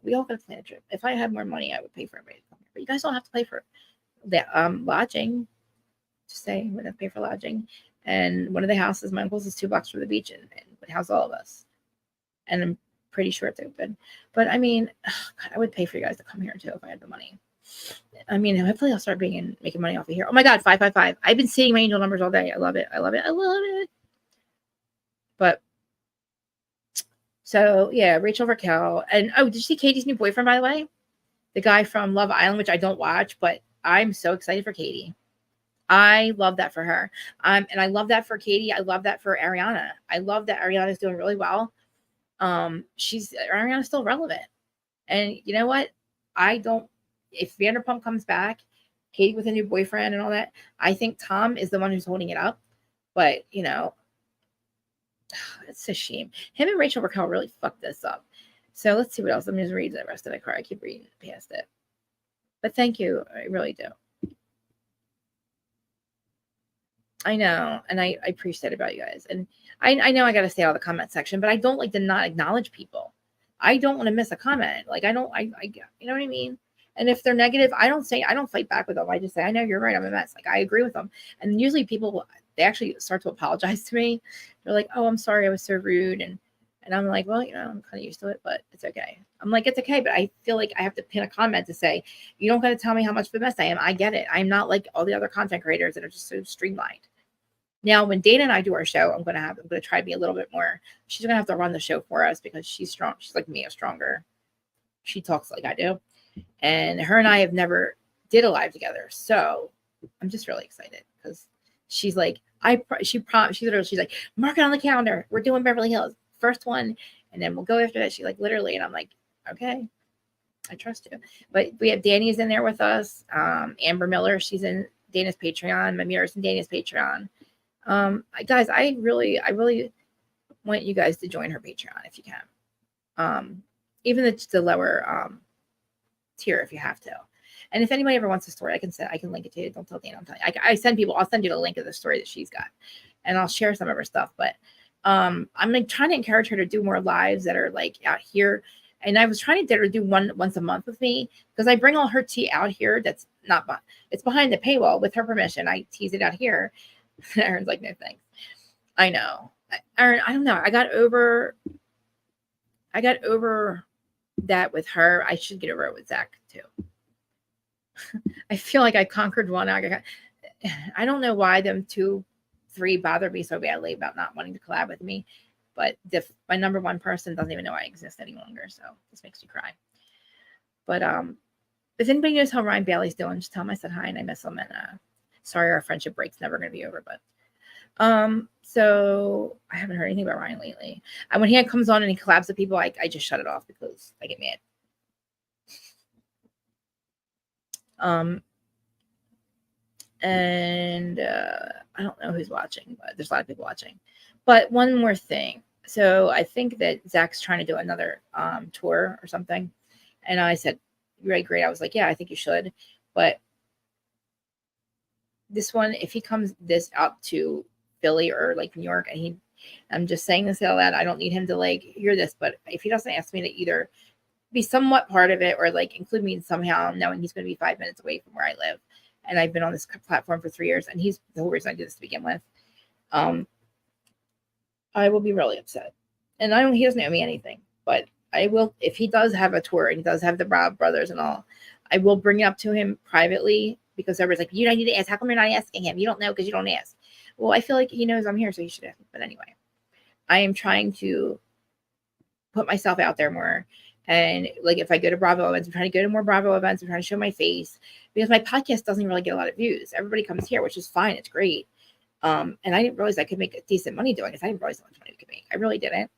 We all gotta plan a trip. If I had more money, I would pay for everybody to come here. But you guys don't have to pay for the lodging. Just say we have to pay for lodging. And one of the houses, my uncle's, is 2 blocks from the beach, and would house all of us. And I'm pretty sure it's open. But I mean, God, I would pay for you guys to come here too if I had the money. I mean, hopefully I'll start making money off of here. Oh my God, 555. I've been seeing my angel numbers all day. I love it. But so yeah, Rachel Raquel. And did you see Katie's new boyfriend, by the way? The guy from Love Island, which I don't watch, but I'm so excited for Katie. I love that for her. And I love that for Katie. I love that for Ariana. I love that Ariana's doing really well. Ariana's still relevant. And you know what? If Vanderpump comes back, Katie with a new boyfriend and all that, I think Tom is the one who's holding it up. But, it's a shame. Him and Rachel Raquel really fucked this up. So let's see what else. Let me just read the rest of the card. I keep reading past it. But thank you. I really do. I know. And I appreciate it about you guys. And I know I got to stay out of the comment section, but I don't like to not acknowledge people. I don't want to miss a comment. Like, you know what I mean? And if they're negative, I don't fight back with them. I just say, I know you're right. I'm a mess. Like, I agree with them. And usually people, they actually start to apologize to me. They're like, oh, I'm sorry. I was so rude. And I'm like, well, I'm kind of used to it, but it's okay. I'm like, it's okay. But I feel like I have to pin a comment to say, you don't got to tell me how much of a mess I am. I get it. I'm not like all the other content creators that are just so streamlined. Now, when Dana and I do our show, I'm gonna try to be a little bit more. She's gonna have to run the show for us because she's strong. She's like me, a stronger. She talks like I do, and her and I have never did a live together. So I'm just really excited because she's like, she's like, mark it on the calendar. We're doing Beverly Hills, first one, and then we'll go after that. She like literally, and I'm like, okay, I trust you. But we have Danny's in there with us. Amber Miller, she's in Dana's Patreon. Mamira's in Dana's Patreon. Guys, I really want you guys to join her Patreon if you can. Even the lower tier if you have to. And if anybody ever wants a story, I can link it to you. Don't tell Dana I'm telling you. I'll send you the link of the story that she's got, and I'll share some of her stuff. But I'm like trying to encourage her to do more lives that are like out here. And I was trying to get her to do one once a month with me because I bring all her tea out here. That's not it's behind the paywall with her permission. I tease it out here. Aaron's like, no thanks. I know. Aaron, I don't know. I got over that with her. I should get over it with Zach too. I feel like I conquered one. I don't know why them 3 bother me so badly about not wanting to collab with me, but my number one person doesn't even know I exist any longer. So this makes me cry. But if anybody knows how Ryan Bailey's doing, just tell him I said hi and I miss him. And sorry, our friendship break's never going to be over. But so I haven't heard anything about Ryan lately. And when he comes on and he collabs with people, I just shut it off because I get mad. And I don't know who's watching, but there's a lot of people watching. But one more thing. So I think that Zach's trying to do another tour or something. And I said, right, great. I was like, yeah, I think you should. But this one, if he comes out to Philly or like New York, and I'm just saying this out loud, I don't need him to like hear this, but if he doesn't ask me to either be somewhat part of it or like include me somehow, knowing he's going to be 5 minutes away from where I live, and I've been on this platform for 3 years, and he's the whole reason I did this to begin with, I will be really upset. And he doesn't owe me anything, but I will, if he does have a tour and he does have the Rob brothers and all, I will bring it up to him privately because everybody's like, you don't need to ask. How come you're not asking him? You don't know because you don't ask. Well, I feel like he knows I'm here, so he should ask. But anyway, I am trying to put myself out there more. And like if I go to Bravo events, I'm trying to go to more Bravo events. I'm trying to show my face because my podcast doesn't really get a lot of views. Everybody comes here, which is fine. It's great. And I didn't realize I could make decent money doing it. I didn't realize how much money we could make. I really didn't.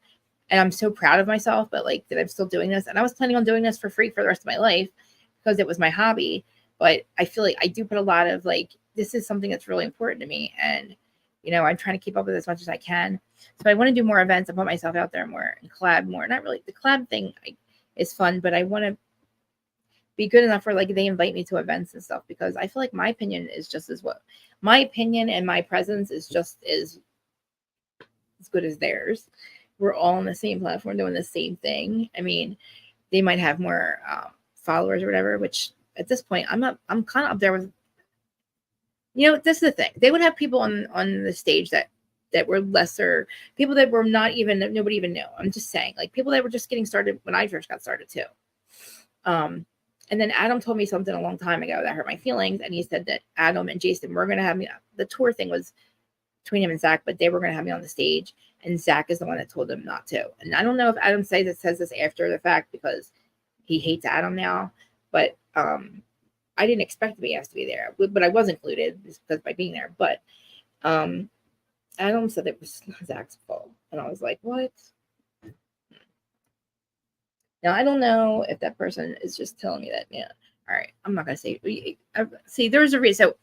And I'm so proud of myself, but like that I'm still doing this. And I was planning on doing this for free for the rest of my life because it was my hobby. But I feel like I do put a lot of like, this is something that's really important to me. And, you know, I'm trying to keep up with as much as I can. So I want to do more events and put myself out there more and collab more. Not really, the collab thing is fun, but I want to be good enough where like they invite me to events and stuff because I feel like my opinion is just as what my opinion and my presence is just as good as theirs. We're all on the same platform doing the same thing. I mean, they might have more followers or whatever, which at this point I'm kind of up there with, you know, this is the thing. They would have people on the stage that were lesser, people that were not even, nobody even knew. I'm just saying, like people that were just getting started when I first got started too. And then Adam told me something a long time ago that hurt my feelings. And he said that Adam and Jason were going to have me, the tour thing was between him and Zach, but they were going to have me on the stage. And Zach is the one that told them not to. And I don't know if Adam says this after the fact because he hates Adam now, but I didn't expect to be asked to be there, but I was included because by being there. But Adam said it was Zach's fault. And I was like, what? Now, I don't know if that person is just telling me that, yeah. All right. I'm not going to say. See, there's a reason. So,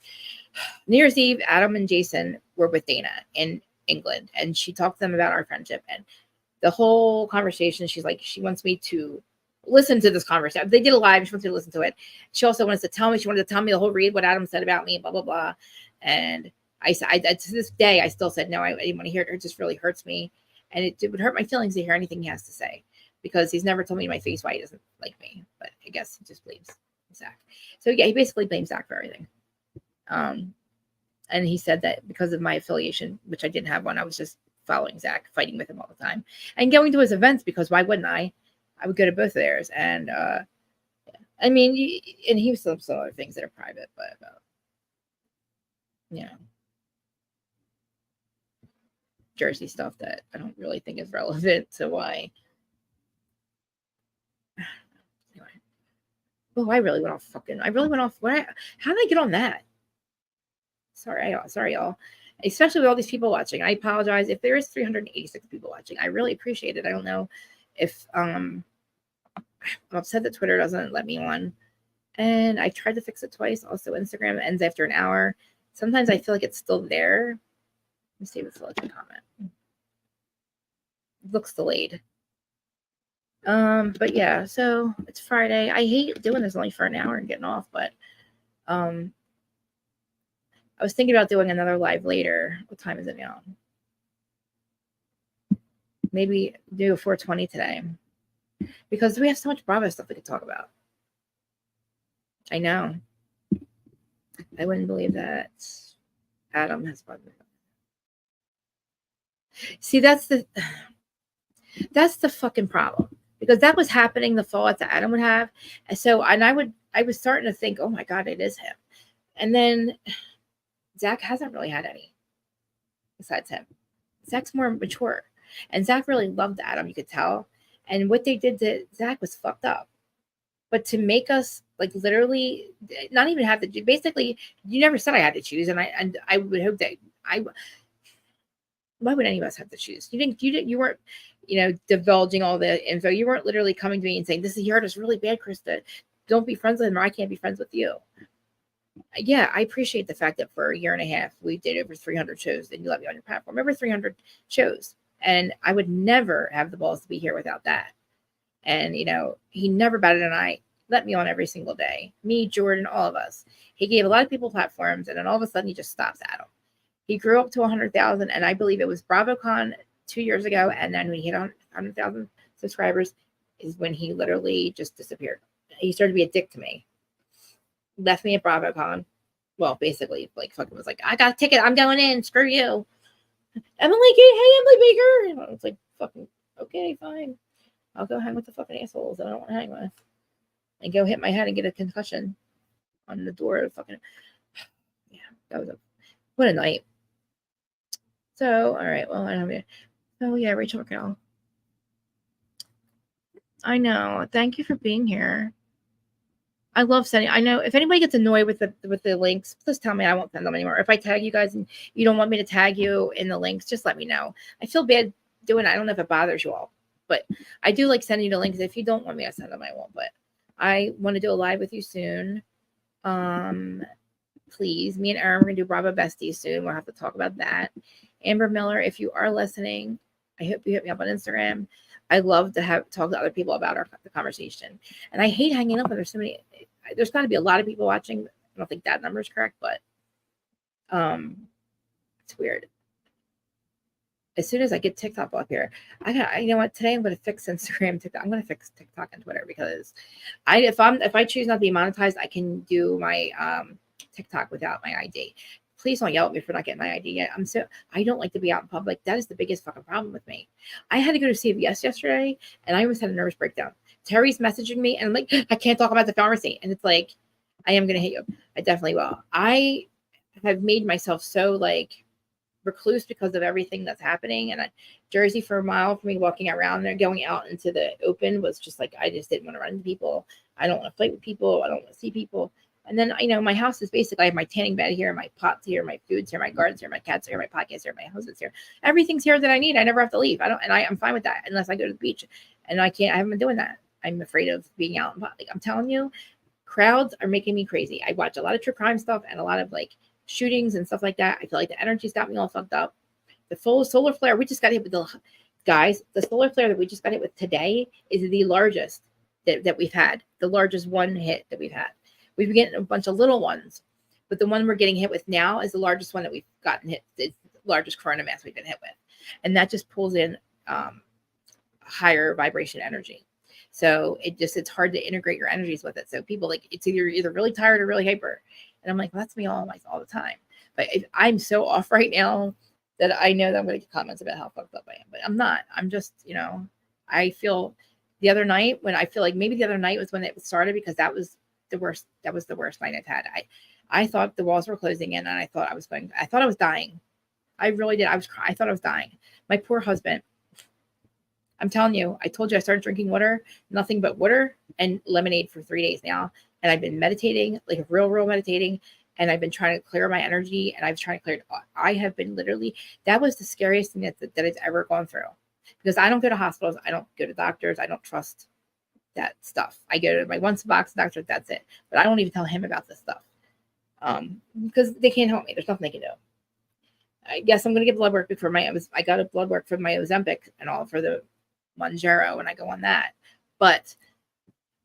New Year's Eve, Adam and Jason were with Dana in England, and she talked to them about our friendship. And the whole conversation, she's like, she wants me to listen to this conversation. They did a live. She wants me to listen to it. She also wanted to tell me the whole read what Adam said about me, blah, blah, blah. And I to this day, I still said, no, I didn't want to hear it. It just really hurts me. And it would hurt my feelings to hear anything he has to say. Because he's never told me in my face why he doesn't like me, but I guess he just blames Zach. So yeah, he basically blames Zach for everything. And he said that because of my affiliation, which I didn't have one, I was just following Zach, fighting with him all the time, and going to his events because why wouldn't I? I would go to both of theirs, and I mean, and he was some other things that are private, but you know. Jersey stuff that I don't really think is relevant to why. Anyway. Oh, I really went off. How did I get on that? Sorry, y'all. Especially with all these people watching. I apologize if there is 386 people watching. I really appreciate it. I don't know if I'm upset that Twitter doesn't let me on. And I tried to fix it twice. Also, Instagram ends after an hour. Sometimes I feel like it's still there. Let me see if it's still a comment. It looks delayed. But yeah, so it's Friday. I hate doing this only for an hour and getting off, but I was thinking about doing another live later. What time is it now? Maybe do a 4:20 today. Because we have so much Bravo stuff we could talk about. I know. I wouldn't believe that Adam has fun. See, that's the fucking problem. Because that was happening, the fallout that Adam would have. And so, I was starting to think, oh my God, it is him. And then Zach hasn't really had any besides him. Zach's more mature. And Zach really loved Adam, you could tell. And what they did to Zach was fucked up. But to make us like literally not even have to, basically, you never said I had to choose. And I would hope that why would any of us have to choose? You weren't, divulging all the info. You weren't literally coming to me and saying, this is hurt us really bad, Krista. Don't be friends with him or I can't be friends with you. Yeah, I appreciate the fact that for a year and a half, we did over 300 shows and you let me on your platform. Over 300 shows. And I would never have the balls to be here without that. And, he never batted an eye. Let me on every single day. Me, Jordan, all of us. He gave a lot of people platforms, and then all of a sudden he just stops at them. He grew up to 100,000, and I believe it was BravoCon 2 years ago, and then when he hit 100,000 subscribers is when he literally just disappeared. He started to be a dick to me. Left me at BravoCon. Well, basically, like, fucking was like, I got a ticket. I'm going in. Screw you. Emily, hey, Emily Baker. I was like, fucking, okay, fine. I'll go hang with the fucking assholes that I don't want to hang with. And go hit my head and get a concussion on the door of fucking. Yeah, that was what a night. So, all right, well, I don't know. Oh, yeah, Rachel McCall. I know. Thank you for being here. I love sending. I know if anybody gets annoyed with the links, just tell me. I won't send them anymore. If I tag you guys and you don't want me to tag you in the links, just let me know. I feel bad doing it. I don't know if it bothers you all, but I do like sending you the links. If you don't want me to send them, I won't. But I want to do a live with you soon. Please, me and Aaron, we're gonna do Bravo Besties soon. We'll have to talk about that. Amber Miller, if you are listening, I hope you hit me up on Instagram. I love to talk to other people about the conversation. And I hate hanging up when there's so many. There's got to be a lot of people watching. I don't think that number is correct, but it's weird. As soon as I get TikTok up here, you know what? Today I'm going to fix Instagram, TikTok. I'm going to fix TikTok and Twitter because if I choose not to be monetized, I can do my TikTok without my ID. Please don't yell at me for not getting my ID yet. I don't like to be out in public. That is the biggest fucking problem with me. I had to go to CVS yesterday and I almost had a nervous breakdown. Terry's messaging me and I'm like, I can't talk about the pharmacy. And it's like, I am going to hit you. I definitely will. I have made myself so like recluse because of everything that's happening. And Jersey for a mile for me walking around there, going out into the open was just like, I just didn't want to run into people. I don't want to fight with people. I don't want to see people. And then, my house is basically, I have my tanning bed here, my pots here, my food's here, my garden's here, my cat's here, my podcast here, my husband's here. Everything's here that I need. I never have to leave. I'm fine with that unless I go to the beach. And I haven't been doing that. I'm afraid of being out. Like, I'm telling you, crowds are making me crazy. I watch a lot of true crime stuff and a lot of like shootings and stuff like that. I feel like the energy's got me all fucked up. The full solar flare, we just got hit with the solar flare that we just got hit with today is the largest that we've had, the largest one hit that we've had. We've been getting a bunch of little ones, but the one we're getting hit with now is the largest one that we've gotten hit. It's the largest corona mass we've been hit with. And that just pulls in higher vibration energy. So it's hard to integrate your energies with it. So people it's either really tired or really hyper. And I'm like, well, that's me all the time. But I'm so off right now that I know that I'm going to get comments about how fucked up I am. But I'm not. I'm just, I feel the other night when I feel like maybe the other night was when it started because that was the worst. That was the worst night I've had. I thought the walls were closing in and I thought I was dying. I really did. I thought I was dying. My poor husband. I'm telling you, I told you I started drinking water, nothing but water and lemonade for 3 days now. And I've been meditating, like real meditating. And I've been trying to clear my energy, and I've trying to clear it. I have been literally, that was the scariest thing that I've ever gone through, because I don't go to hospitals. I don't go to doctors. I don't trust that stuff. I go to my once a box doctor. That's it. But I don't even tell him about this stuff. Because they can't help me. There's nothing they can do. I guess I'm going to get blood work before I got a blood work for my Ozempic and all for the Mounjaro, and I go on that. But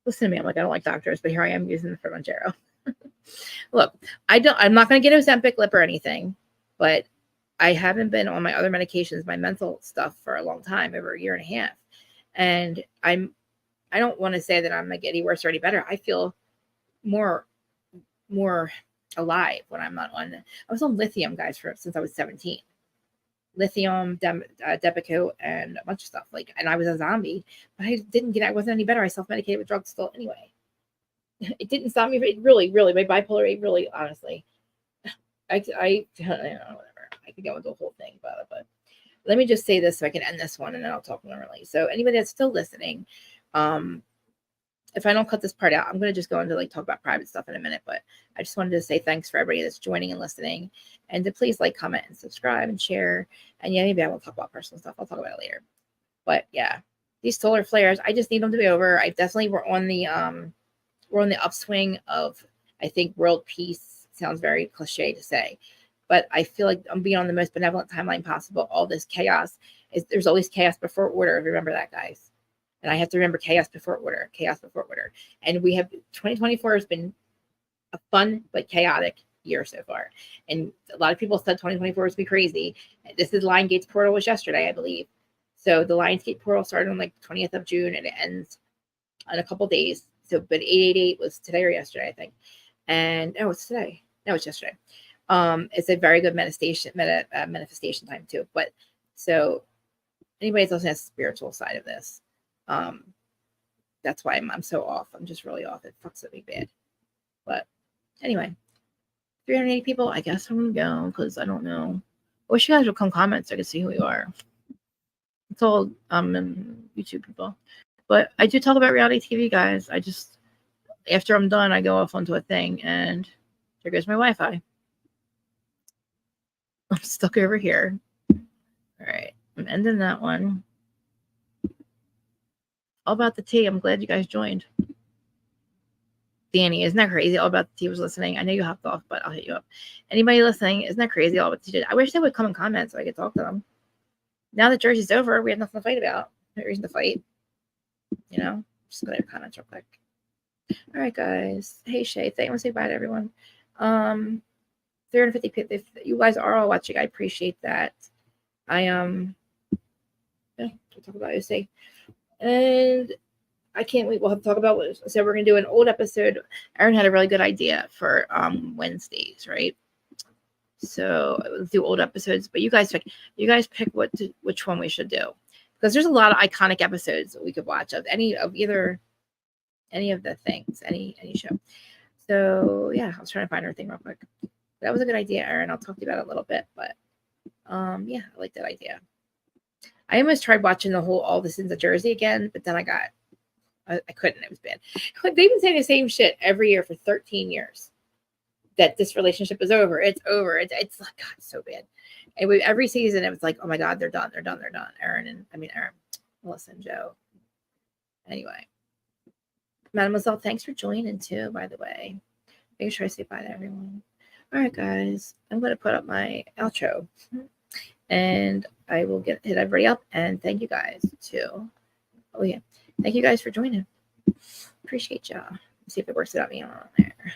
listen to me. I'm like, I don't like doctors, but here I am using it for Mounjaro. Look, I'm not going to get Ozempic lip or anything, but I haven't been on my other medications, my mental stuff, for a long time, over a year and a half. And I don't want to say that I'm like any worse or any better. I feel more alive when I'm not on. I was on lithium, guys, since I was 17. Lithium, Depakote, and a bunch of stuff. And I was a zombie, but I wasn't any better. I self-medicated with drugs still anyway. It didn't stop me. It really, my bipolar, really, honestly, I don't know, whatever. I could go into a whole thing about it, but let me just say this so I can end this one, and then I'll talk normally. So anybody that's still listening, if I don't cut this part out, I'm going to just go into talk about private stuff in a minute, but I just wanted to say thanks for everybody that's joining and listening, and to please comment and subscribe and share. And yeah, maybe I won't talk about personal stuff. I'll talk about it later. But yeah, these solar flares, I just need them to be over. I definitely we're on the upswing of, I think, world peace. Sounds very cliche to say, but I feel like I'm being on the most benevolent timeline possible. All this chaos there's always chaos before order. Remember that, guys. And I have to remember chaos before order. And we have 2024 has been a fun but chaotic year so far. And a lot of people said 2024 was be crazy. This is Lionsgate's portal was yesterday, I believe. So the Lionsgate portal started on 20th of June, and it ends in a couple days. So, but 888 was today or yesterday, I think. And it's today. No, it's yesterday. It's a very good manifestation time too. But so anybody that's listening to the spiritual side of this, that's why I'm so off. I'm just really off. It fucks with me bad. But anyway, 380 people. I guess I'm gonna go because I don't know. I wish you guys would come comment so I could see who you are. It's all YouTube people. But I do talk about reality TV, guys. I just, after I'm done, I go off onto a thing, and there goes my Wi-Fi. I'm stuck over here. All right, I'm ending that one. All About the Tea. I'm glad you guys joined. Danny, isn't that crazy? All About the Tea was listening. I know you hopped off, but I'll hit you up. Anybody listening, isn't that crazy? All About the Tea. I wish they would come and comment so I could talk to them. Now that Jersey's over, we have nothing to fight about. No reason to fight. Just go to comments real quick. All right, guys. Hey, Shay. I want to say bye to everyone. 350 people. If you guys are all watching, I appreciate that. We'll talk about OC. And I can't wait. We'll have to talk about what. So we're gonna do an old episode. Aaron had a really good idea for Wednesdays, right? So let's do old episodes. But you guys pick which one we should do, because there's a lot of iconic episodes that we could watch of any of the things, any show. So yeah, I was trying to find everything real quick. That was a good idea, Aaron. I'll talk to you about it a little bit, but yeah, I like that idea. I almost tried watching all the Sins of Jersey again, but then I couldn't. It was bad. They've been saying the same shit every year for 13 years. That this relationship is over. It's over. It's like, God, it's so bad. And every season, it was like, oh my God, they're done. Aaron, Melissa and Joe. Anyway, Mademoiselle, thanks for joining too, by the way. Make sure I say bye to everyone. All right, guys, I'm going to put up my outro, and I will hit everybody up, and thank you guys too. Oh yeah, thank you guys for joining. Appreciate y'all. Let's see if it works without me on there.